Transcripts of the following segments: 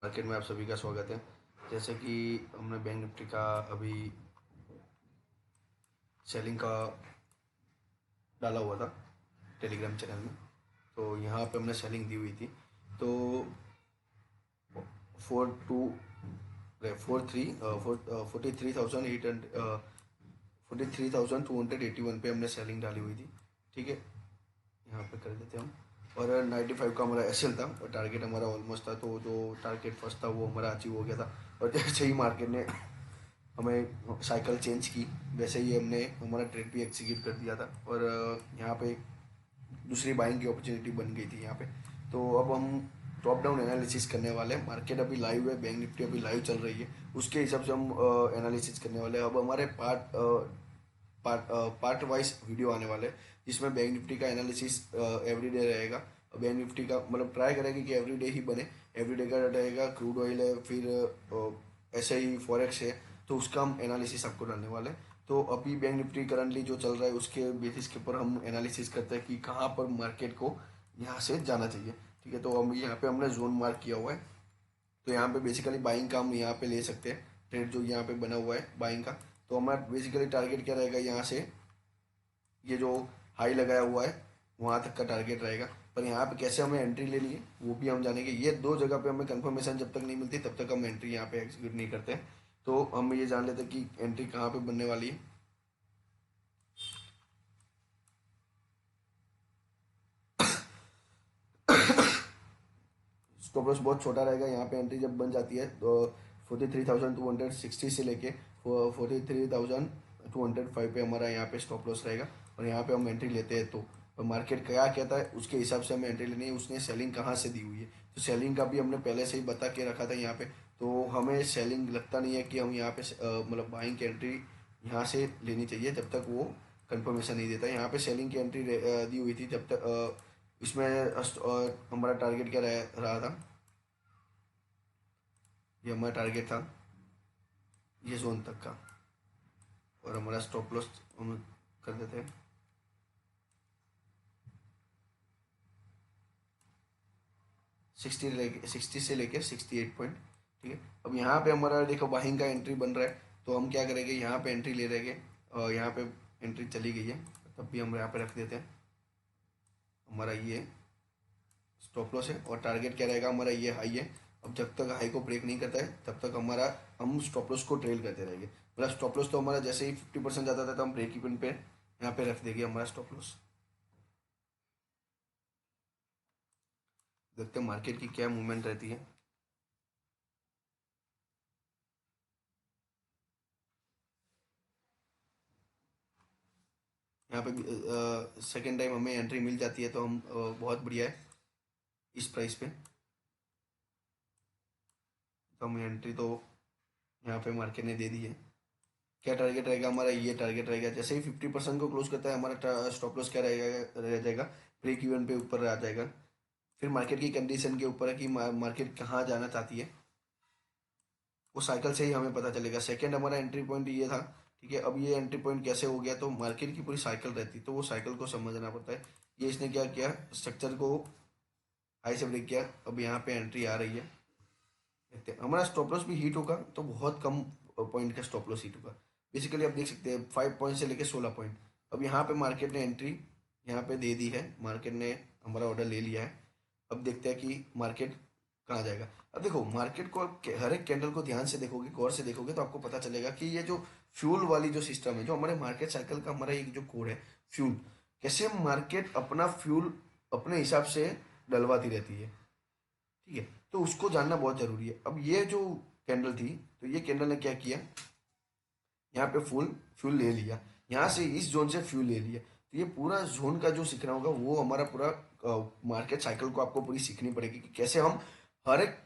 Market में आप सभी का स्वागत है। जैसे कि हमने बैंक निफ्टी का अभी सेलिंग का डाला हुआ था टेलीग्राम चैनल में, तो यहाँ पे हमने सेलिंग दी हुई थी। तो 43,281 पे हमने सेलिंग डाली हुई थी। ठीक है, यहाँ पे कर देते हम। और 95 का हमारा एसएल था और टारगेट हमारा ऑलमोस्ट था, तो जो टारगेट फर्स्ट था वो हमारा अचीव हो गया था। और जैसे ही मार्केट ने हमें साइकिल चेंज की, वैसे ही हमने हमारा ट्रेड भी एग्जीक्यूट कर दिया था। और यहाँ पे दूसरी बाइंग की अपॉर्चुनिटी बन गई थी यहाँ पे। तो अब हम टॉप डाउन एनालिसिस करने वाले हैं। मार्केट अभी लाइव है, बैंक निफ्टी अभी लाइव चल रही है, उसके हिसाब से हम एनालिसिस करने वाले हैं। अब हमारे पार्ट पार्ट वाइज वीडियो आने वाले हैं, जिसमें बैंक निफ्टी का एनालिसिस एवरीडे रहेगा। बैंक निफ्टी का मतलब ट्राई करेंगे कि एवरीडे ही बने। एवरीडे का रहेगा, क्रूड ऑयल है, फिर ऐसे ही फॉरेक्स है, तो उसका हम एनालिसिस आपको डालने वाले हैं। तो अभी बैंक निफ्टी करंटली जो चल रहा है उसके बेसिस के ऊपर हम एनालिसिस करते हैं कि कहाँ पर मार्केट को यहाँ से जाना चाहिए। ठीक है, तो हम यहाँ पे हमने जोन मार्क किया हुआ है। तो यहाँ पे बेसिकली बाइंग का हम यहाँ पे ले सकते हैं ट्रेड, जो यहाँ पे बना हुआ है बाइंग का। तो हमारा बेसिकली टारगेट क्या रहेगा, यहाँ से ये जो हाई लगाया हुआ है वहाँ तक का टारगेट रहेगा। पर यहाँ पे कैसे हमें एंट्री लेनी है वो भी हम जानेंगे। ये दो जगह पे हमें कंफर्मेशन जब तक नहीं मिलती तब तक हम एंट्री यहाँ पे एग्जीक्यूट नहीं करते हैं। तो हम ये जान लेते हैं कि एंट्री कहाँ पे बनने वाली है। स्टॉप लॉस बहुत छोटा रहेगा यहाँ पे। एंट्री जब बन जाती है तो 43,260 से लेके 43,205 पे हमारा यहाँ पे स्टॉप लॉस रहेगा। और यहाँ पे हम एंट्री लेते हैं तो मार्केट क्या कहता है उसके हिसाब से हमें एंट्री लेनी है। उसने सेलिंग कहाँ से दी हुई है, तो सेलिंग का भी हमने पहले से ही बता के रखा था यहाँ पे। तो हमें सेलिंग लगता नहीं है कि हम यहाँ पे मतलब बाइंग की एंट्री यहाँ से लेनी चाहिए जब तक वो कंफर्मेशन नहीं देता। यहाँ पे सेलिंग की एंट्री दी हुई थी जब तक इसमें हमारा टारगेट क्या रहा था। ये हमारा टारगेट था ये जोन तक का। और हमारा स्टॉप लॉस हम कर देते हैं 60 से लेके 68 पॉइंट। ठीक है, अब यहाँ पे हमारा देखो बाइंग का एंट्री बन रहा है, तो हम क्या करेंगे यहाँ पे एंट्री ले रहेंगे। और यहाँ पे एंट्री चली गई है, तब भी हम यहाँ पे रख देते हैं। हमारा ये स्टॉप लॉस है और टारगेट क्या रहेगा हमारा, ये हाई है। अब जब तक हाई को ब्रेक नहीं करता है तब तक हमारा हम स्टॉप लॉस को ट्रेल करते रहेंगे। मतलब स्टॉप लॉस तो हमारा जैसे ही 50% जाता था तो हम ब्रेक इवन पे यहाँ पे रख देंगे हमारा स्टॉप लॉस। देखते हैं मार्केट की क्या मूवमेंट रहती है। यहाँ पे सेकेंड टाइम हमें एंट्री मिल जाती है तो हम बहुत बढ़िया है इस प्राइस पे। तो हमें एंट्री तो यहाँ पे मार्केट ने दे दी है। क्या टारगेट रहेगा हमारा, ये टारगेट रहेगा जैसे ही 50% को क्लोज करता है हमारा स्टॉप लॉस क्या रहेगा, रह जाएगा ब्रेक इवन पे ऊपर आ जाएगा। फिर मार्केट की कंडीशन के ऊपर है कि मार्केट कहाँ जाना चाहती है, वो साइकिल से ही हमें पता चलेगा। सेकंड हमारा एंट्री पॉइंट ये था। ठीक है, अब ये एंट्री पॉइंट कैसे हो गया, तो मार्केट की पूरी साइकिल रहती है तो वो साइकिल को समझना पड़ता है। ये इसने क्या किया, स्ट्रक्चर को हाई से ब्रेक किया, अब यहाँ पे एंट्री आ रही है। देखते हैं हमारा स्टॉप लॉस भी हिट होगा तो बहुत कम पॉइंट का स्टॉप लॉस हिट होगा। बेसिकली आप देख सकते हैं 5 पॉइंट से लेकर 16 पॉइंट। अब यहाँ पे मार्केट ने एंट्री यहाँ पे दे दी है, मार्केट ने हमारा ऑर्डर ले लिया है। अब देखते हैं कि मार्केट कहाँ जाएगा। अब देखो मार्केट को हर एक कैंडल को ध्यान से देखोगे, गौर से देखोगे तो आपको पता चलेगा कि ये जो फ्यूल वाली जो सिस्टम है, जो हमारे मार्केट साइकिल का हमारा एक जो कोड है फ्यूल, कैसे मार्केट अपना फ्यूल अपने हिसाब से डलवाती रहती है। ठीक है, तो उसको जानना बहुत जरूरी है। अब ये जो कैंडल थी, तो ये कैंडल ने क्या किया, यहाँ पे फुल फ्यूल ले लिया, यहाँ से इस जोन से फ्यूल ले लिया। तो ये पूरा जोन का जो सीखना होगा वो हमारा पूरा मार्केट साइकिल को आपको पूरी सीखनी पड़ेगी कि कैसे हम हर एक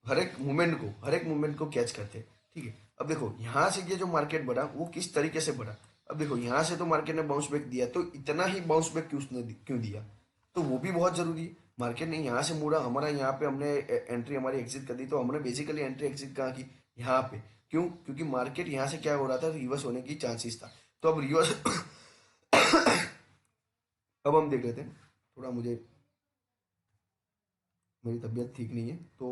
हर एक मूवमेंट को कैच करते हैं। ठीक है, अब देखो यहाँ से ये जो मार्केट बढ़ा वो किस तरीके से बढ़ा। अब देखो यहाँ से तो मार्केट ने बाउंस बैक दिया, तो इतना ही बाउंस बैक क्यों दिया, तो वो भी बहुत जरूरी है। मार्केट ने यहाँ से मुड़ा, हमारा यहाँ पे हमने एंट्री हमारी एग्जिट कर दी, तो हमने बेसिकली एंट्री एग्जिट कहाँ की, यहाँ पे। क्यों, क्योंकि मार्केट यहाँ से क्या हो रहा था, रिवर्स होने की चांसेस था। तो अब रिवर्स अब हम देख लेते हैं। थोड़ा मुझे, मेरी तबीयत ठीक नहीं है तो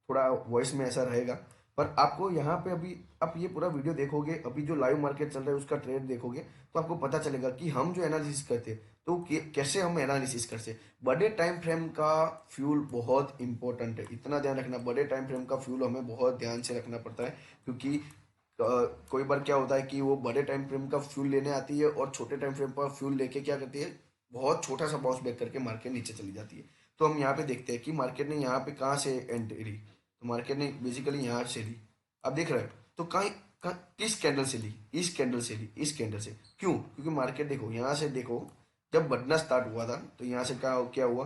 थोड़ा वॉइस में ऐसा रहेगा। पर आपको यहाँ पे अभी आप ये पूरा वीडियो देखोगे, अभी जो लाइव मार्केट चल रहा है उसका ट्रेड देखोगे, तो आपको पता चलेगा कि हम जो एनालिसिस करते हैं तो कैसे हम एनालिसिस करते। बड़े टाइम फ्रेम का फ्यूल बहुत इंपॉर्टेंट है, इतना ध्यान रखना, बड़े टाइम फ्रेम का फ्यूल हमें बहुत ध्यान से रखना पड़ता है। क्योंकि कोई बार क्या होता है कि वो बड़े टाइम फ्रेम का फ्यूल लेने आती है और छोटे टाइम फ्रेम पर फ्यूल लेके क्या करती है, बहुत छोटा सा बाउंस बैक करके मार्केट नीचे चली जाती है। तो हम यहाँ पे देखते हैं कि मार्केट ने यहाँ पे कहाँ से एंट्री ली, तो मार्केट ने बेसिकली यहाँ से ली। आप देख रहे हो, तो किस कैंडल से ली, इस कैंडल से ली, इस कैंडल से। क्यों? क्योंकि मार्केट देखो यहाँ से देखो, जब बढ़ना स्टार्ट हुआ था तो यहाँ से क्या क्या हुआ,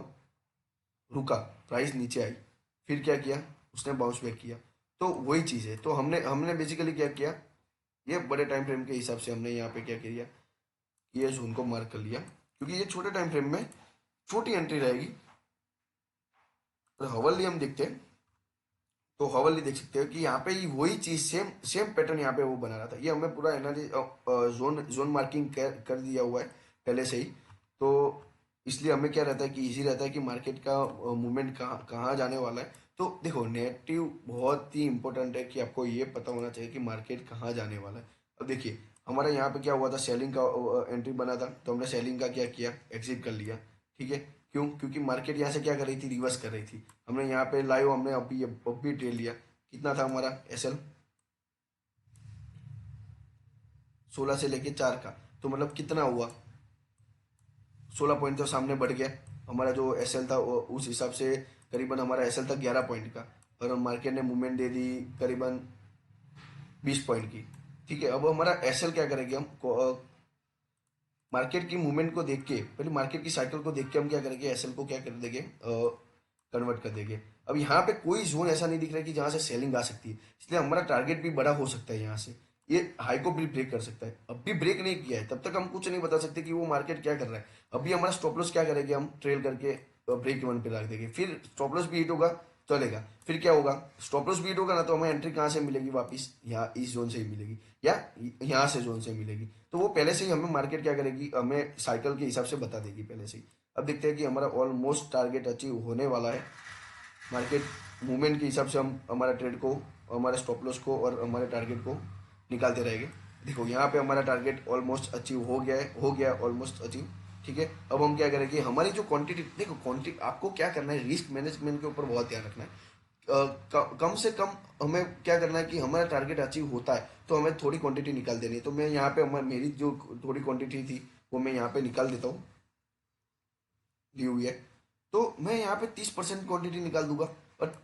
रुका, प्राइस नीचे आई, फिर क्या किया, उसने बाउंस बैक किया। तो वही चीज़ है, तो हमने हमने बेसिकली क्या किया, ये बड़े टाइम फ्रेम के हिसाब से हमने यहाँ पे क्या किया, ये जोन को मार्क कर लिया, क्योंकि ये छोटे टाइम फ्रेम में छोटी एंट्री रहेगी। तो हवल्ली हम देखते हैं, तो हवल्ली देख सकते हो कि यहाँ पे ही वही चीज सेम सेम पैटर्न यहाँ पे वो बना रहा था। ये हमें पूरा एनालिस जोन जोन मार्किंग कर दिया हुआ है पहले से ही। तो इसलिए हमें क्या रहता है कि इजी रहता है कि मार्केट का मूवमेंट कहाँ कहाँ जाने वाला है। तो देखो नेगेटिव बहुत ही इंपॉर्टेंट है कि आपको ये पता होना चाहिए कि मार्केट कहाँ जाने वाला है। अब देखिए हमारा यहाँ पे क्या हुआ था, सेलिंग का एंट्री बना था, तो हमने सेलिंग का क्या किया, एग्जिट कर लिया। ठीक है, क्यों? क्योंकि मार्केट यहाँ से क्या कर रही थी, रिवर्स कर रही थी। हमने यहाँ पे लाइव हमने अभी ट्रेड लिया, कितना था हमारा एसएल, 16 से लेके 4 का, तो मतलब कितना हुआ, 16 पॉइंट तो सामने बढ़ गया। हमारा जो एसएल था उस हिसाब से करीबन हमारा एसएल था 11 पॉइंट का, और मार्केट ने मूवमेंट दे दी करीबन 20 पॉइंट की। ठीक है, अब हमारा एसएल क्या करेंगे हम, मार्केट की मूवमेंट को देख के, पहले मार्केट की साइकिल को देख के हम क्या करेंगे, एसएल को क्या कर देंगे, कन्वर्ट कर देंगे। अब यहाँ पे कोई जोन ऐसा नहीं दिख रहा है कि जहाँ से सेलिंग आ सकती है, इसलिए हमारा टारगेट भी बड़ा हो सकता है। यहाँ से ये हाई को भी ब्रेक कर सकता है। अब भी ब्रेक नहीं किया है, तब तक हम कुछ नहीं बता सकते कि वो मार्केट क्या कर रहा है। अभी हमारा स्टॉप लॉस क्या करेंगे, हम ट्रेल करके ब्रेक इवन पे रख देंगे, फिर स्टॉप लॉस भी हिट होगा, चलेगा। फिर क्या होगा, स्टॉप लॉस भी हिट होगा ना, तो हमें एंट्री कहाँ से मिलेगी, वापस यहाँ इस जोन से ही मिलेगी, या यहाँ से जोन से मिलेगी। तो वो पहले से ही हमें मार्केट क्या करेगी, हमें साइकिल के हिसाब से बता देगी पहले से ही। अब देखते हैं कि हमारा ऑलमोस्ट टारगेट अचीव होने वाला है। मार्केट मूवमेंट के हिसाब से हम हमारा ट्रेड को, हमारे स्टॉप लॉस को और हमारे टारगेट को निकालते रहेंगे। देखो यहाँ पे हमारा टारगेट ऑलमोस्ट अचीव हो गया है, हो गया ऑलमोस्ट अचीव। ठीक है, अब हम क्या करेंगे, हमारी जो क्वांटिटी, देखो क्वांटिटी आपको क्या करना है, रिस्क मैनेजमेंट के ऊपर बहुत ध्यान रखना है। कम से कम हमें क्या करना है कि हमारा टारगेट अचीव होता है तो हमें थोड़ी क्वांटिटी निकाल देनी है। तो मैं यहाँ पे मेरी जो थोड़ी क्वांटिटी थी वो मैं यहाँ पे निकाल देता हूँ, ली हुई है। तो मैं यहाँ पे 30% क्वांटिटी निकाल दूंगा, और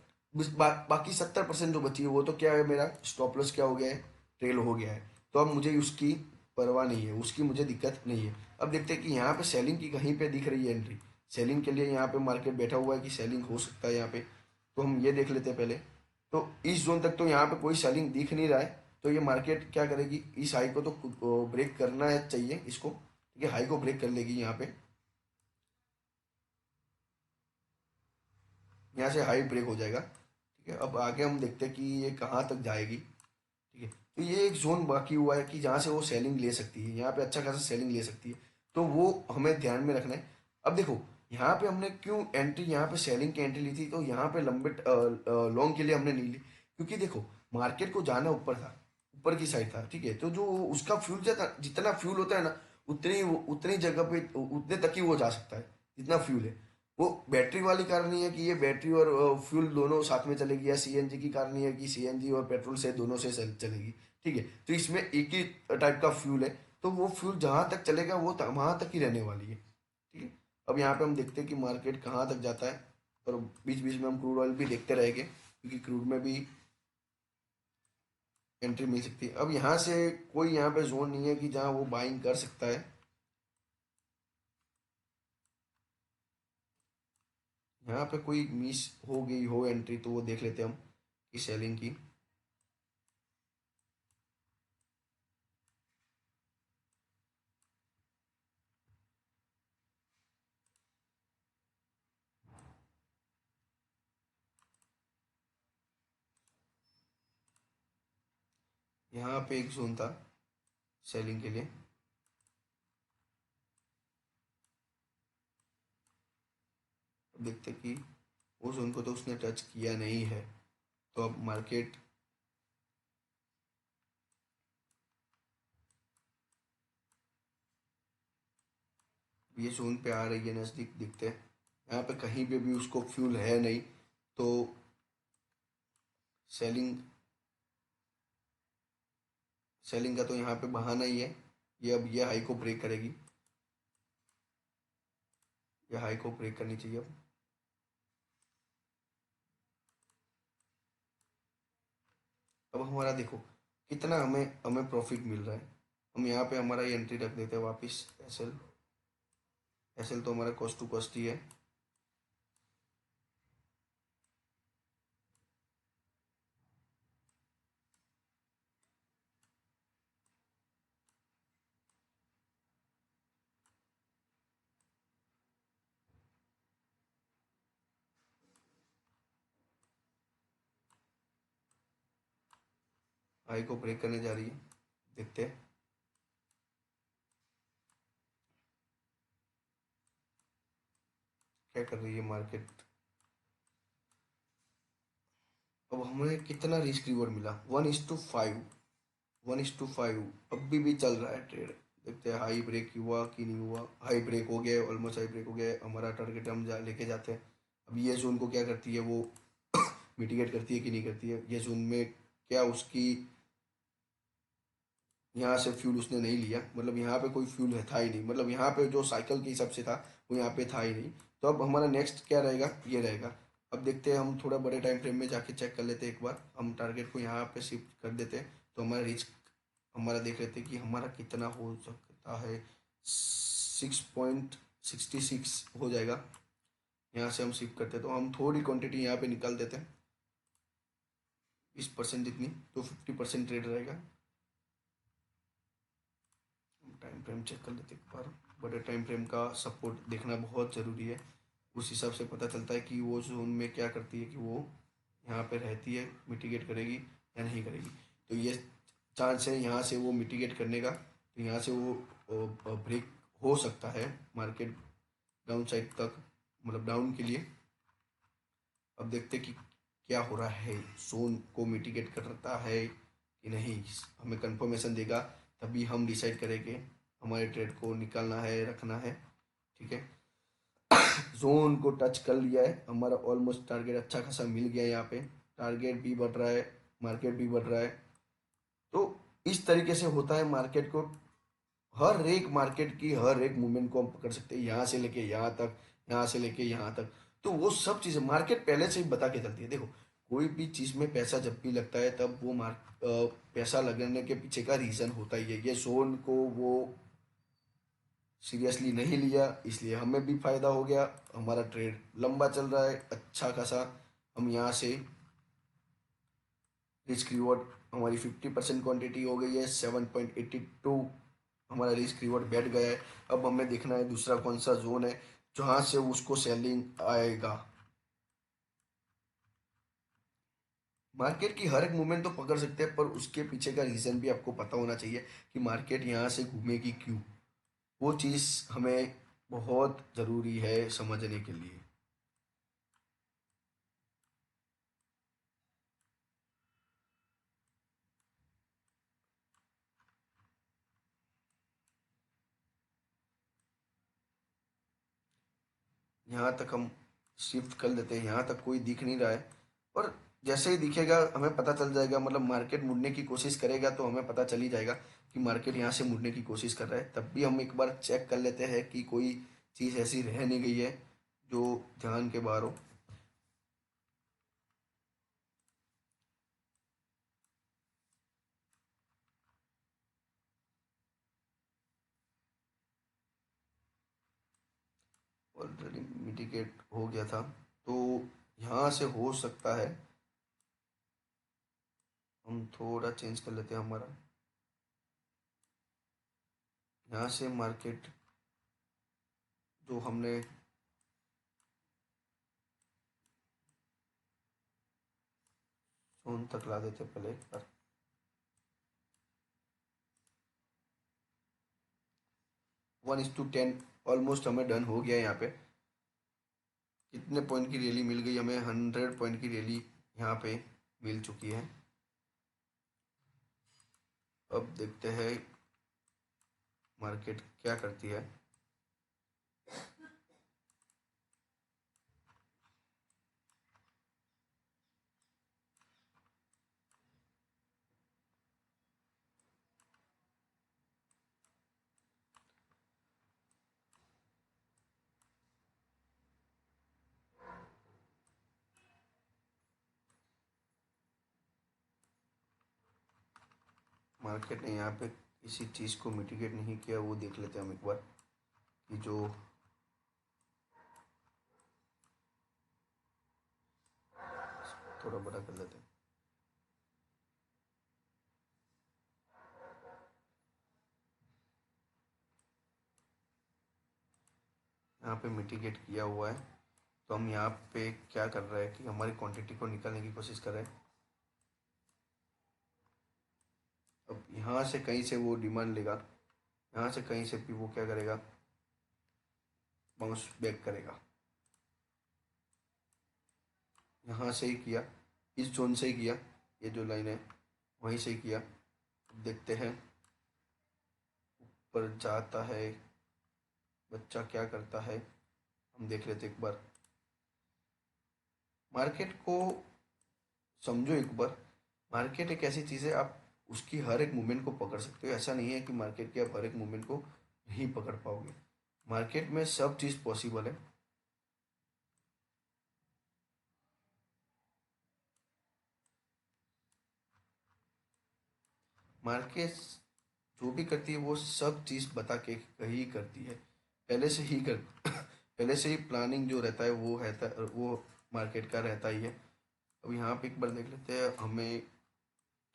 बाकी 70% जो बची है वो तो क्या है, मेरा स्टॉप लॉस क्या हो गया है, ट्रेल हो गया है। तो अब मुझे उसकी परवाह नहीं है, उसकी मुझे दिक्कत नहीं है। अब देखते हैं कि यहाँ पे सेलिंग की कहीं पे दिख रही है एंट्री, सेलिंग के लिए यहाँ पे मार्केट बैठा हुआ है कि सेलिंग हो सकता है यहाँ पे। तो हम ये देख लेते हैं पहले। तो इस जोन तक तो यहाँ पे कोई सेलिंग दिख नहीं रहा है, तो ये मार्केट क्या करेगी, इस हाई को तो ब्रेक करना है चाहिए इसको। ठीक है, हाई को ब्रेक कर लेगी यहाँ पे, यहाँ से हाई ब्रेक हो जाएगा। ठीक है, अब आगे हम देखते हैं कि ये कहाँ तक जाएगी। ठीक है, तो ये एक जोन बाकी हुआ है कि जहाँ से वो सेलिंग ले सकती है, यहाँ पे अच्छा खासा सेलिंग ले सकती है। तो वो हमें ध्यान में रखना है। अब देखो यहाँ पे हमने क्यों एंट्री, यहाँ पे सेलिंग की एंट्री ली थी, तो यहाँ पे लंबे लॉन्ग के लिए हमने नहीं ली, क्योंकि देखो मार्केट को जाना ऊपर था, ऊपर की साइड था। ठीक है, तो जो उसका फ्यूल जितना फ्यूल होता है ना, उतनी जगह पे उतने तक ही वो जा सकता है जितना फ्यूल है। वो बैटरी वाली कार नहीं है कि ये बैटरी और फ्यूल दोनों साथ में चलेगी, या सीएनजी की कार नहीं है कि सीएनजी और पेट्रोल से दोनों से चलेगी। ठीक है, तो इसमें एक ही टाइप का फ्यूल है, तो वो फ्यूल जहाँ तक चलेगा वो वहाँ तक ही रहने वाली है। ठीक है, अब यहाँ पे हम देखते हैं कि मार्केट कहाँ तक जाता है, और बीच बीच में हम क्रूड ऑयल भी देखते रहेंगे, क्योंकि क्रूड में भी एंट्री मिल सकती है। अब यहाँ से कोई यहाँ पे जोन नहीं है कि जहाँ वो बाइंग कर सकता है। यहाँ पे कोई मिस हो गई हो एंट्री तो वो देख लेते हैं हम कि सेलिंग की। यहाँ पे एक जोन था सेलिंग के लिए, देखते कि उस जोन को तो उसने टच किया नहीं है। तो अब मार्केट ये जोन पे आ रही है, नज़दीक दिखते हैं। यहाँ पे कहीं पे भी उसको फ्यूल है नहीं, तो सेलिंग सेलिंग का तो यहाँ पे बहाना ही है। ये अब ये हाई को ब्रेक करेगी, ये हाई को ब्रेक करनी चाहिए अब हमारा देखो कितना हमें हमें प्रॉफिट मिल रहा है। हम यहाँ पे हमारा ये एंट्री रख देते हैं वापस। एसएल एसएल तो हमारा कॉस्ट टू कॉस्ट ही है। हाई को ब्रेक करने जा रही है, देखते हैं क्या कर रही है मार्केट। अब हमें कितना रिस्क रिवॉर्ड मिला, 1:5, 1:5 अभी भी चल रहा है ट्रेड। देखते हैं हाई ब्रेक हुआ कि नहीं हुआ। हाई ब्रेक हो गया, ऑलमोस्ट हाई ब्रेक हो गया, हमारा टारगेट हम लेके जाते हैं। अब ये जोन को क्या करती है वो मिटिगेट करती है कि नहीं करती है। ये जोन में क्या उसकी यहाँ से फ्यूल उसने नहीं लिया, मतलब यहाँ पे कोई फ्यूल है था ही नहीं, मतलब यहाँ पे जो साइकिल के हिसाब से था वो यहाँ पे था ही नहीं। तो अब हमारा नेक्स्ट क्या रहेगा, ये रहेगा। अब देखते हैं, हम थोड़ा बड़े टाइम फ्रेम में जाके चेक कर लेते हैं एक बार। हम टारगेट को यहाँ पे शिफ्ट कर देते हैं, तो हमारा रिस्क हमारा देख लेते हैं कि हमारा कितना हो सकता है। 6.66 हो जाएगा। यहाँ से हम शिफ्ट करते हैं तो हम थोड़ी क्वांटिटी यहाँ पे निकाल देते हैं, 20% जितनी, तो 50% ट्रेड रहेगा। टाइम फ्रेम चेक कर लेते एक बार। बड़े टाइम फ्रेम का सपोर्ट देखना बहुत ज़रूरी है। उस हिसाब से पता चलता है कि वो जोन में क्या करती है, कि वो यहाँ पे रहती है, मिटिगेट करेगी या नहीं करेगी। तो ये चांस है यहाँ से वो मिटिगेट करने का, तो यहाँ से वो ब्रेक हो सकता है मार्केट डाउन साइड तक, मतलब डाउन के लिए। अब देखते कि क्या हो रहा है, जोन को मिटिगेट करता है कि नहीं। हमें कंफर्मेशन देगा तभी हम डिसाइड करेंगे हमारे ट्रेड को निकालना है, रखना है। ठीक है, जोन को टच कर लिया है, हमारा ऑलमोस्ट टारगेट अच्छा खासा मिल गया है। यहाँ पे टारगेट भी बढ़ रहा है, मार्केट भी बढ़ रहा है। तो इस तरीके से होता है मार्केट को। हर एक मार्केट की हर एक मूवमेंट को हम पकड़ सकते हैं, यहाँ से लेके यहाँ तक, यहाँ से लेके यहाँ तक। तो वो सब चीज़ें मार्केट पहले से ही बता के चलती है। देखो, कोई भी चीज़ में पैसा जब भी लगता है तब वो पैसा लगने के पीछे का रीज़न होता ही है। ये जोन को वो सीरियसली नहीं लिया, इसलिए हमें भी फायदा हो गया। हमारा ट्रेड लंबा चल रहा है अच्छा खासा। हम यहाँ से रिस्क रिवॉर्ड, हमारी 50% क्वांटिटी हो गई है, 7.82 हमारा रिस्क रिवॉर्ड बैठ गया है। अब हमें देखना है दूसरा कौन सा जोन है जहाँ से उसको सेलिंग आएगा। मार्केट की हर एक मूवमेंट तो पकड़ सकते हैं, पर उसके पीछे का रीज़न भी आपको पता होना चाहिए कि मार्केट यहाँ से घूमेगी क्यों। वो चीज़ हमें बहुत ज़रूरी है समझने के लिए। यहाँ तक हम शिफ्ट कर लेते हैं, यहाँ तक कोई दिख नहीं रहा है। और जैसे ही दिखेगा हमें पता चल जाएगा, मतलब मार्केट मुड़ने की कोशिश करेगा तो हमें पता चल ही जाएगा कि मार्केट यहाँ से मुड़ने की कोशिश कर रहा है। तब भी हम एक बार चेक कर लेते हैं कि कोई चीज़ ऐसी रह नहीं गई है जो ध्यान के बाहर हो। ऑलरेडी मिटिगेट हो गया था, तो यहाँ से हो सकता है हम थोड़ा चेंज कर लेते हैं हमारा। यहाँ से मार्केट जो हमने जोन तक ला देते हैं पहले एक बार। 1:10 ऑलमोस्ट हमें डन हो गया है यहाँ पे। कितने पॉइंट की रैली मिल गई हमें, 100 पॉइंट की रैली यहाँ पे। मिल चुकी है। अब देखते हैं मार्केट क्या करती है। मार्केट ने यहाँ पे किसी चीज़ को मिटिगेट नहीं किया, वो देख लेते हैं हम एक बार कि जो थोड़ा बड़ा कर लेते हैं। यहाँ पे मिटिगेट किया हुआ है, तो हम यहाँ पे क्या कर रहे हैं कि हमारी क्वांटिटी को निकालने की कोशिश कर रहे हैं। अब यहाँ से कहीं से वो डिमांड लेगा, यहाँ से कहीं से भी वो क्या करेगा, बाउंस बैक करेगा। यहाँ से ही किया, इस जोन से ही किया, ये जो लाइन है वहीं से ही किया। अब देखते हैं ऊपर जाता है बच्चा क्या करता है, हम देख लेते एक बार। मार्केट को समझो एक बार। मार्केट एक ऐसी चीज़ है, आप उसकी हर एक मूवमेंट को पकड़ सकते हो। ऐसा नहीं है कि मार्केट की आप हर एक मूवमेंट को नहीं पकड़ पाओगे। मार्केट में सब चीज़ पॉसिबल है। मार्केट जो भी करती है वो सब चीज़ बता के ही करती है, पहले से ही कर पहले से ही प्लानिंग जो रहता है वो रहता है, वो मार्केट का रहता ही है। अब यहाँ पे एक बार देख लेते हैं, हमें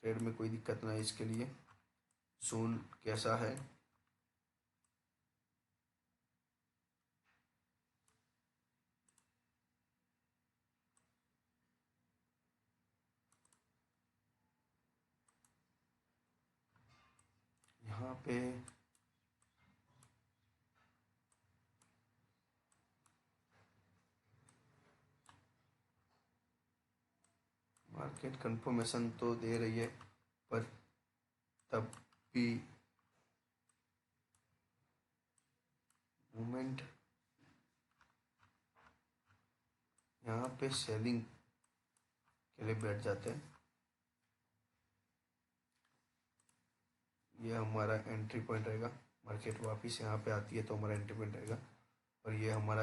ट्रेड में कोई दिक्कत ना है इसके लिए। जोन कैसा है, यहाँ पे मार्केट कंफर्मेशन तो दे रही है, पर तब भी मूवमेंट यहाँ पे सेलिंग के लिए बैठ जाते हैं। ये हमारा एंट्री पॉइंट रहेगा। मार्केट वापस यहाँ पे आती है तो हमारा एंट्री पॉइंट रहेगा, और ये हमारा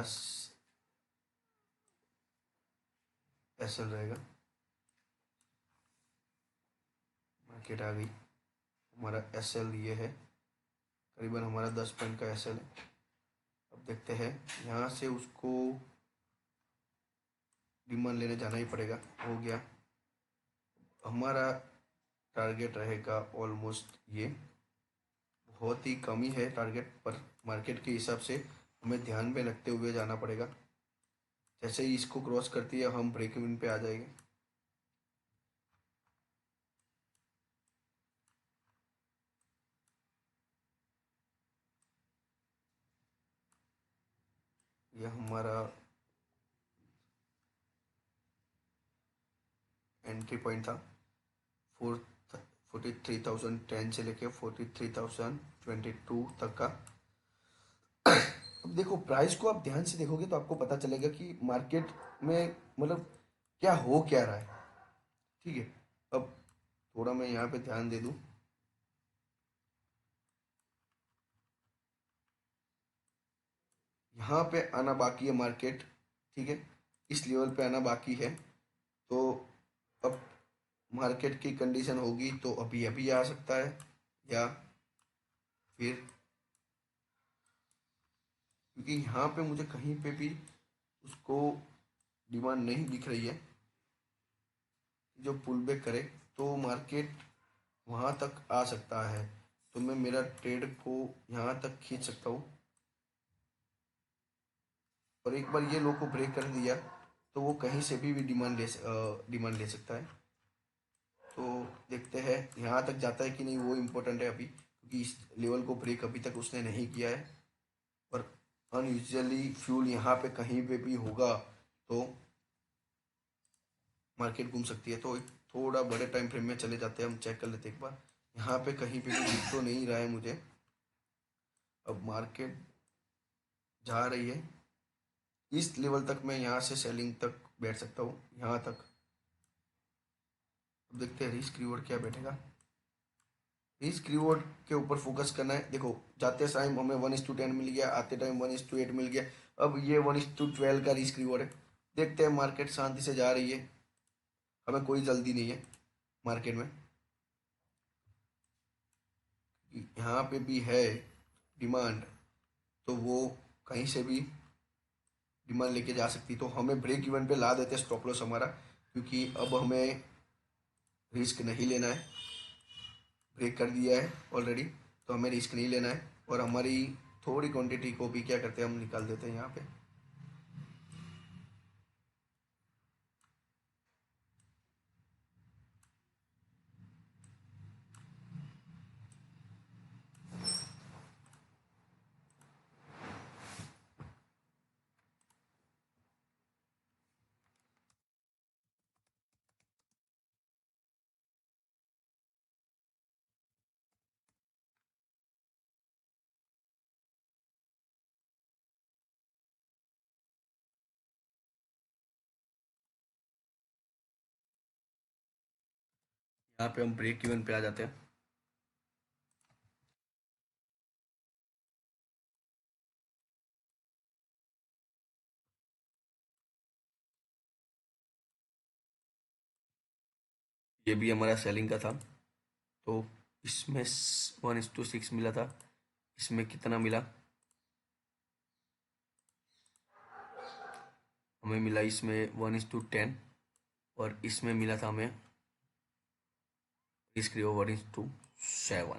एसएल रहेगा। मार्केट आ गई, हमारा एसएल ये है, करीबन हमारा 10 पॉइंट का एसएल है। अब देखते हैं, यहाँ से उसको डिमांड लेने जाना ही पड़ेगा। हो गया, हमारा टारगेट रहेगा ऑलमोस्ट ये, बहुत ही कम ही है टारगेट, पर मार्केट के हिसाब से हमें ध्यान में रखते हुए जाना पड़ेगा। जैसे ही इसको क्रॉस करती है हम ब्रेक इवन पे आ जाएंगे। यह हमारा एंट्री पॉइंट था, 43,010 से लेके 43,022 तक का। अब देखो, प्राइस को आप ध्यान से देखोगे तो आपको पता चलेगा कि मार्केट में मतलब क्या हो क्या रहा है। ठीक है, अब थोड़ा मैं यहाँ पे ध्यान दे दूँ। यहाँ पे आना बाकी है मार्केट, ठीक है, इस लेवल पे आना बाकी है। तो अब मार्केट की कंडीशन होगी तो अभी अभी आ सकता है, या फिर, क्योंकि यहाँ पे मुझे कहीं पे भी उसको डिमांड नहीं दिख रही है जो पुल बैक करे, तो मार्केट वहाँ तक आ सकता है। तो मैं मेरा ट्रेड को यहाँ तक खींच सकता हूँ, और एक बार ये लो को ब्रेक कर दिया तो वो कहीं से भी डिमांड ले सकता है। तो देखते हैं यहाँ तक जाता है कि नहीं, वो इम्पोर्टेंट है अभी, क्योंकि इस लेवल को ब्रेक अभी तक उसने नहीं किया है। पर अनयूजली फ्यूल यहाँ पे कहीं पे भी होगा तो मार्केट घूम सकती है। तो थोड़ा बड़े टाइम फ्रेम में चले जाते हैं, हम चेक कर लेते हैं एक बार। यहाँ पे कहीं पे भी दिख तो नहीं रहा है मुझे। अब मार्केट जा रही है इस लेवल तक, मैं यहाँ से सेलिंग तक बैठ सकता हूँ, यहाँ तक। अब देखते हैं रिस्क रिवॉर्ड क्या बैठेगा। रिस्क रिवॉर्ड के ऊपर फोकस करना है। देखो जाते टाइम हमें 1:10 मिल गया, आते टाइम 1:8 मिल गया। अब ये 1:12 का रिस्क रिवॉर्ड है। देखते हैं, मार्केट शांति से जा रही है, हमें कोई जल्दी नहीं है मार्केट में। यहाँ पे भी है डिमांड, तो वो कहीं से भी डिमांड लेके जा सकती, तो हमें ब्रेक इवन पे ला देते हैं स्टॉप लॉस हमारा, क्योंकि अब हमें रिस्क नहीं लेना है। ब्रेक कर दिया है ऑलरेडी, तो हमें रिस्क नहीं लेना है। और हमारी थोड़ी क्वांटिटी को भी क्या करते हैं, हम निकाल देते हैं यहाँ पे। यहाँ पे हम ब्रेक इवन पे आ जाते हैं। ये भी हमारा सेलिंग का था, तो इसमें 1:6 मिला था। इसमें कितना मिला, हमें मिला इसमें 1:10, और इसमें मिला था हमें रिस्क रिवॉर्ड 1:7।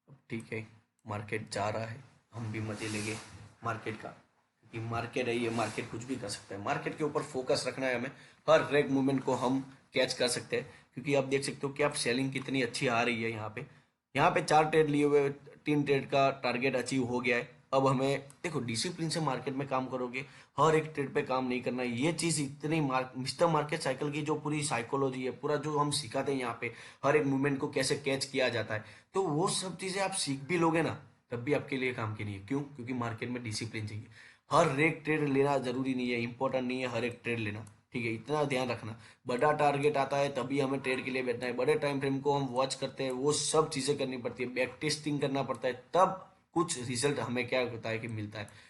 अब ठीक है, मार्केट जा रहा है, हम भी मजे लेंगे मार्केट का, क्योंकि मार्केट है ये, मार्केट कुछ भी कर सकता है। मार्केट के ऊपर फोकस रखना है हमें, हर रेड मूवमेंट को हम कैच कर सकते हैं। क्योंकि आप देख सकते हो कि आप सेलिंग कितनी अच्छी आ रही है। यहाँ पे 4 ट्रेड लिए हुए, 3 ट्रेड का टारगेट अचीव हो गया है। अब हमें देखो, डिसिप्लिन से मार्केट में काम करोगे, हर एक ट्रेड पे काम नहीं करना है। ये चीज इतनी मिस्टर मार्केट साइकिल की जो पूरी साइकोलॉजी है, पूरा जो हम सिखाते हैं यहाँ पे, हर एक मूवमेंट को कैसे कैच किया जाता है, तो वो सब चीजें आप सीख भी लोगे ना, तब भी आपके लिए काम की नहीं है। क्यों? क्योंकि मार्केट में डिसिप्लिन चाहिए। हर एक ट्रेड लेना जरूरी नहीं है, इंपॉर्टेंट नहीं है हर एक ट्रेड लेना, ठीक है, इतना ध्यान रखना। बड़ा टारगेट आता है तभी हमें ट्रेड के लिए बैठना है, बड़े टाइम फ्रेम को हम वॉच करते हैं, वो सब चीजें करनी पड़ती है, बैक टेस्टिंग करना पड़ता है, तब कुछ रिजल्ट हमें क्या होता है कि मिलता है।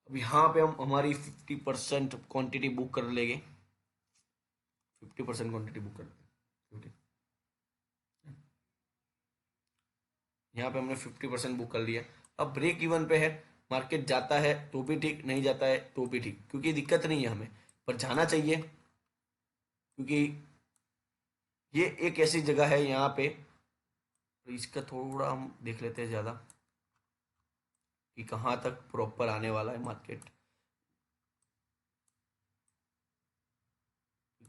अब यहाँ पे हम हमारी 50% क्वांटिटी बुक कर लेंगे, 50% क्वांटिटी बुक कर लेंगे। यहाँ पे हमने 50% बुक कर लिया। अब ब्रेक इवन पे है, मार्केट जाता है तो भी ठीक, नहीं जाता है तो भी ठीक, क्योंकि दिक्कत नहीं है हमें, पर जाना चाहिए। क्योंकि ये एक ऐसी जगह है यहाँ पे, तो इसका थोड़ा हम देख लेते हैं ज़्यादा कि कहाँ तक प्रॉपर आने वाला है मार्केट।